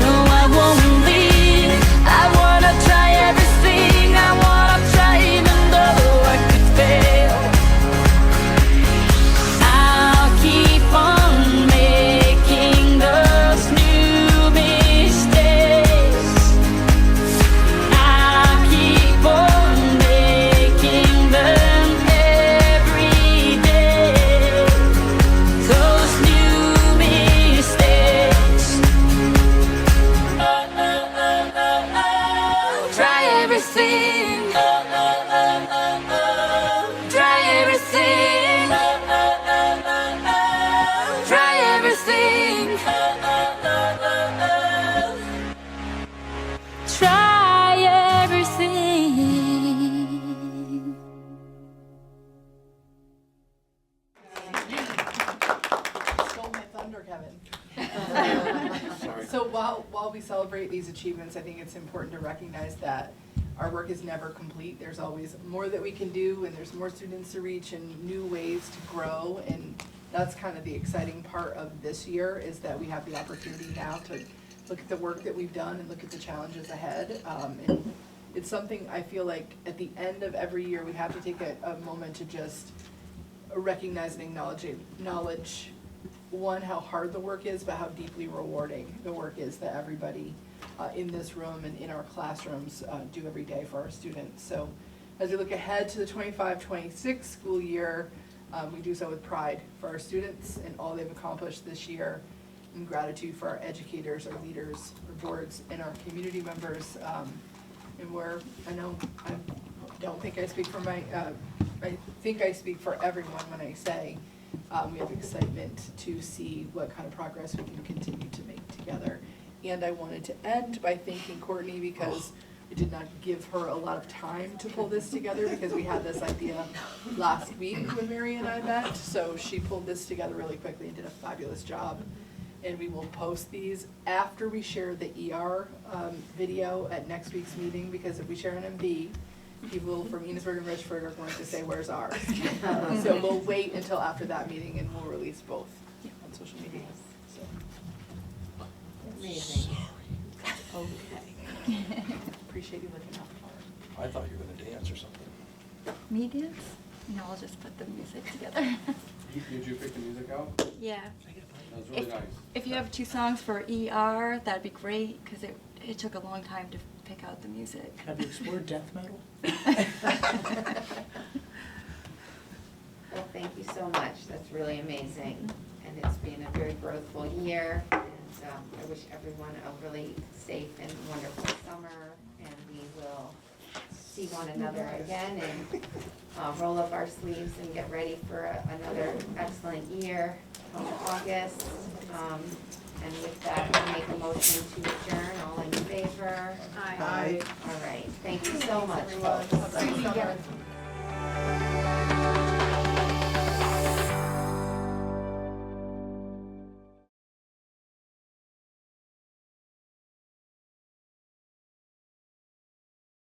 No, I won't leave. I wanna try everything. I wanna try even though I could fail. I'll keep on making those new mistakes. I'll keep on making them every day. Those new mistakes. Try everything. Try everything. while we celebrate these achievements, I think it's important to recognize that our work is never complete. There's always more that we can do, and there's more students to reach and new ways to grow. And that's kind of the exciting part of this year, is that we have the opportunity now to look at the work that we've done and look at the challenges ahead. And it's something I feel like at the end of every year, we have to take a moment to just recognize and acknowledge, one, how hard the work is, but how deeply rewarding the work is that everybody in this room and in our classrooms do every day for our students. So as we look ahead to the 25-26 school year, we do so with pride for our students and all they've accomplished this year, and gratitude for our educators, our leaders, our boards, and our community members. And I don't think I speak for I think I speak for everyone when I say we have excitement to see what kind of progress we can continue to make together. And I wanted to end by thanking Courtney, because we did not give her a lot of time to pull this together, because we had this idea last week when Mary and I met. So she pulled this together really quickly and did a fabulous job. And we will post these after we share the ER video at next week's meeting, because if we share an MV, people from Enosburg and Richford are going to say, where's ours? So we'll wait until after that meeting and we'll release both on social media. So. Amazing. Okay. Appreciate you looking out for I thought you were gonna dance or something. Me dance? No, I'll just put the music together. Did you pick the music out? Yeah. That was really nice. If you have 2 songs for ER, that'd be great, because it took a long time to pick out the music. Have you explored death metal? Well, thank you so much. That's really amazing. And it's been a very growthful year. And I wish everyone a really safe and wonderful summer. And we will see one another again and roll up our sleeves and get ready for another excellent year come August. And with that, we'll make a motion to adjourn. All in favor? Aye. All right. Thank you so much, everyone. folks. Have a great summer.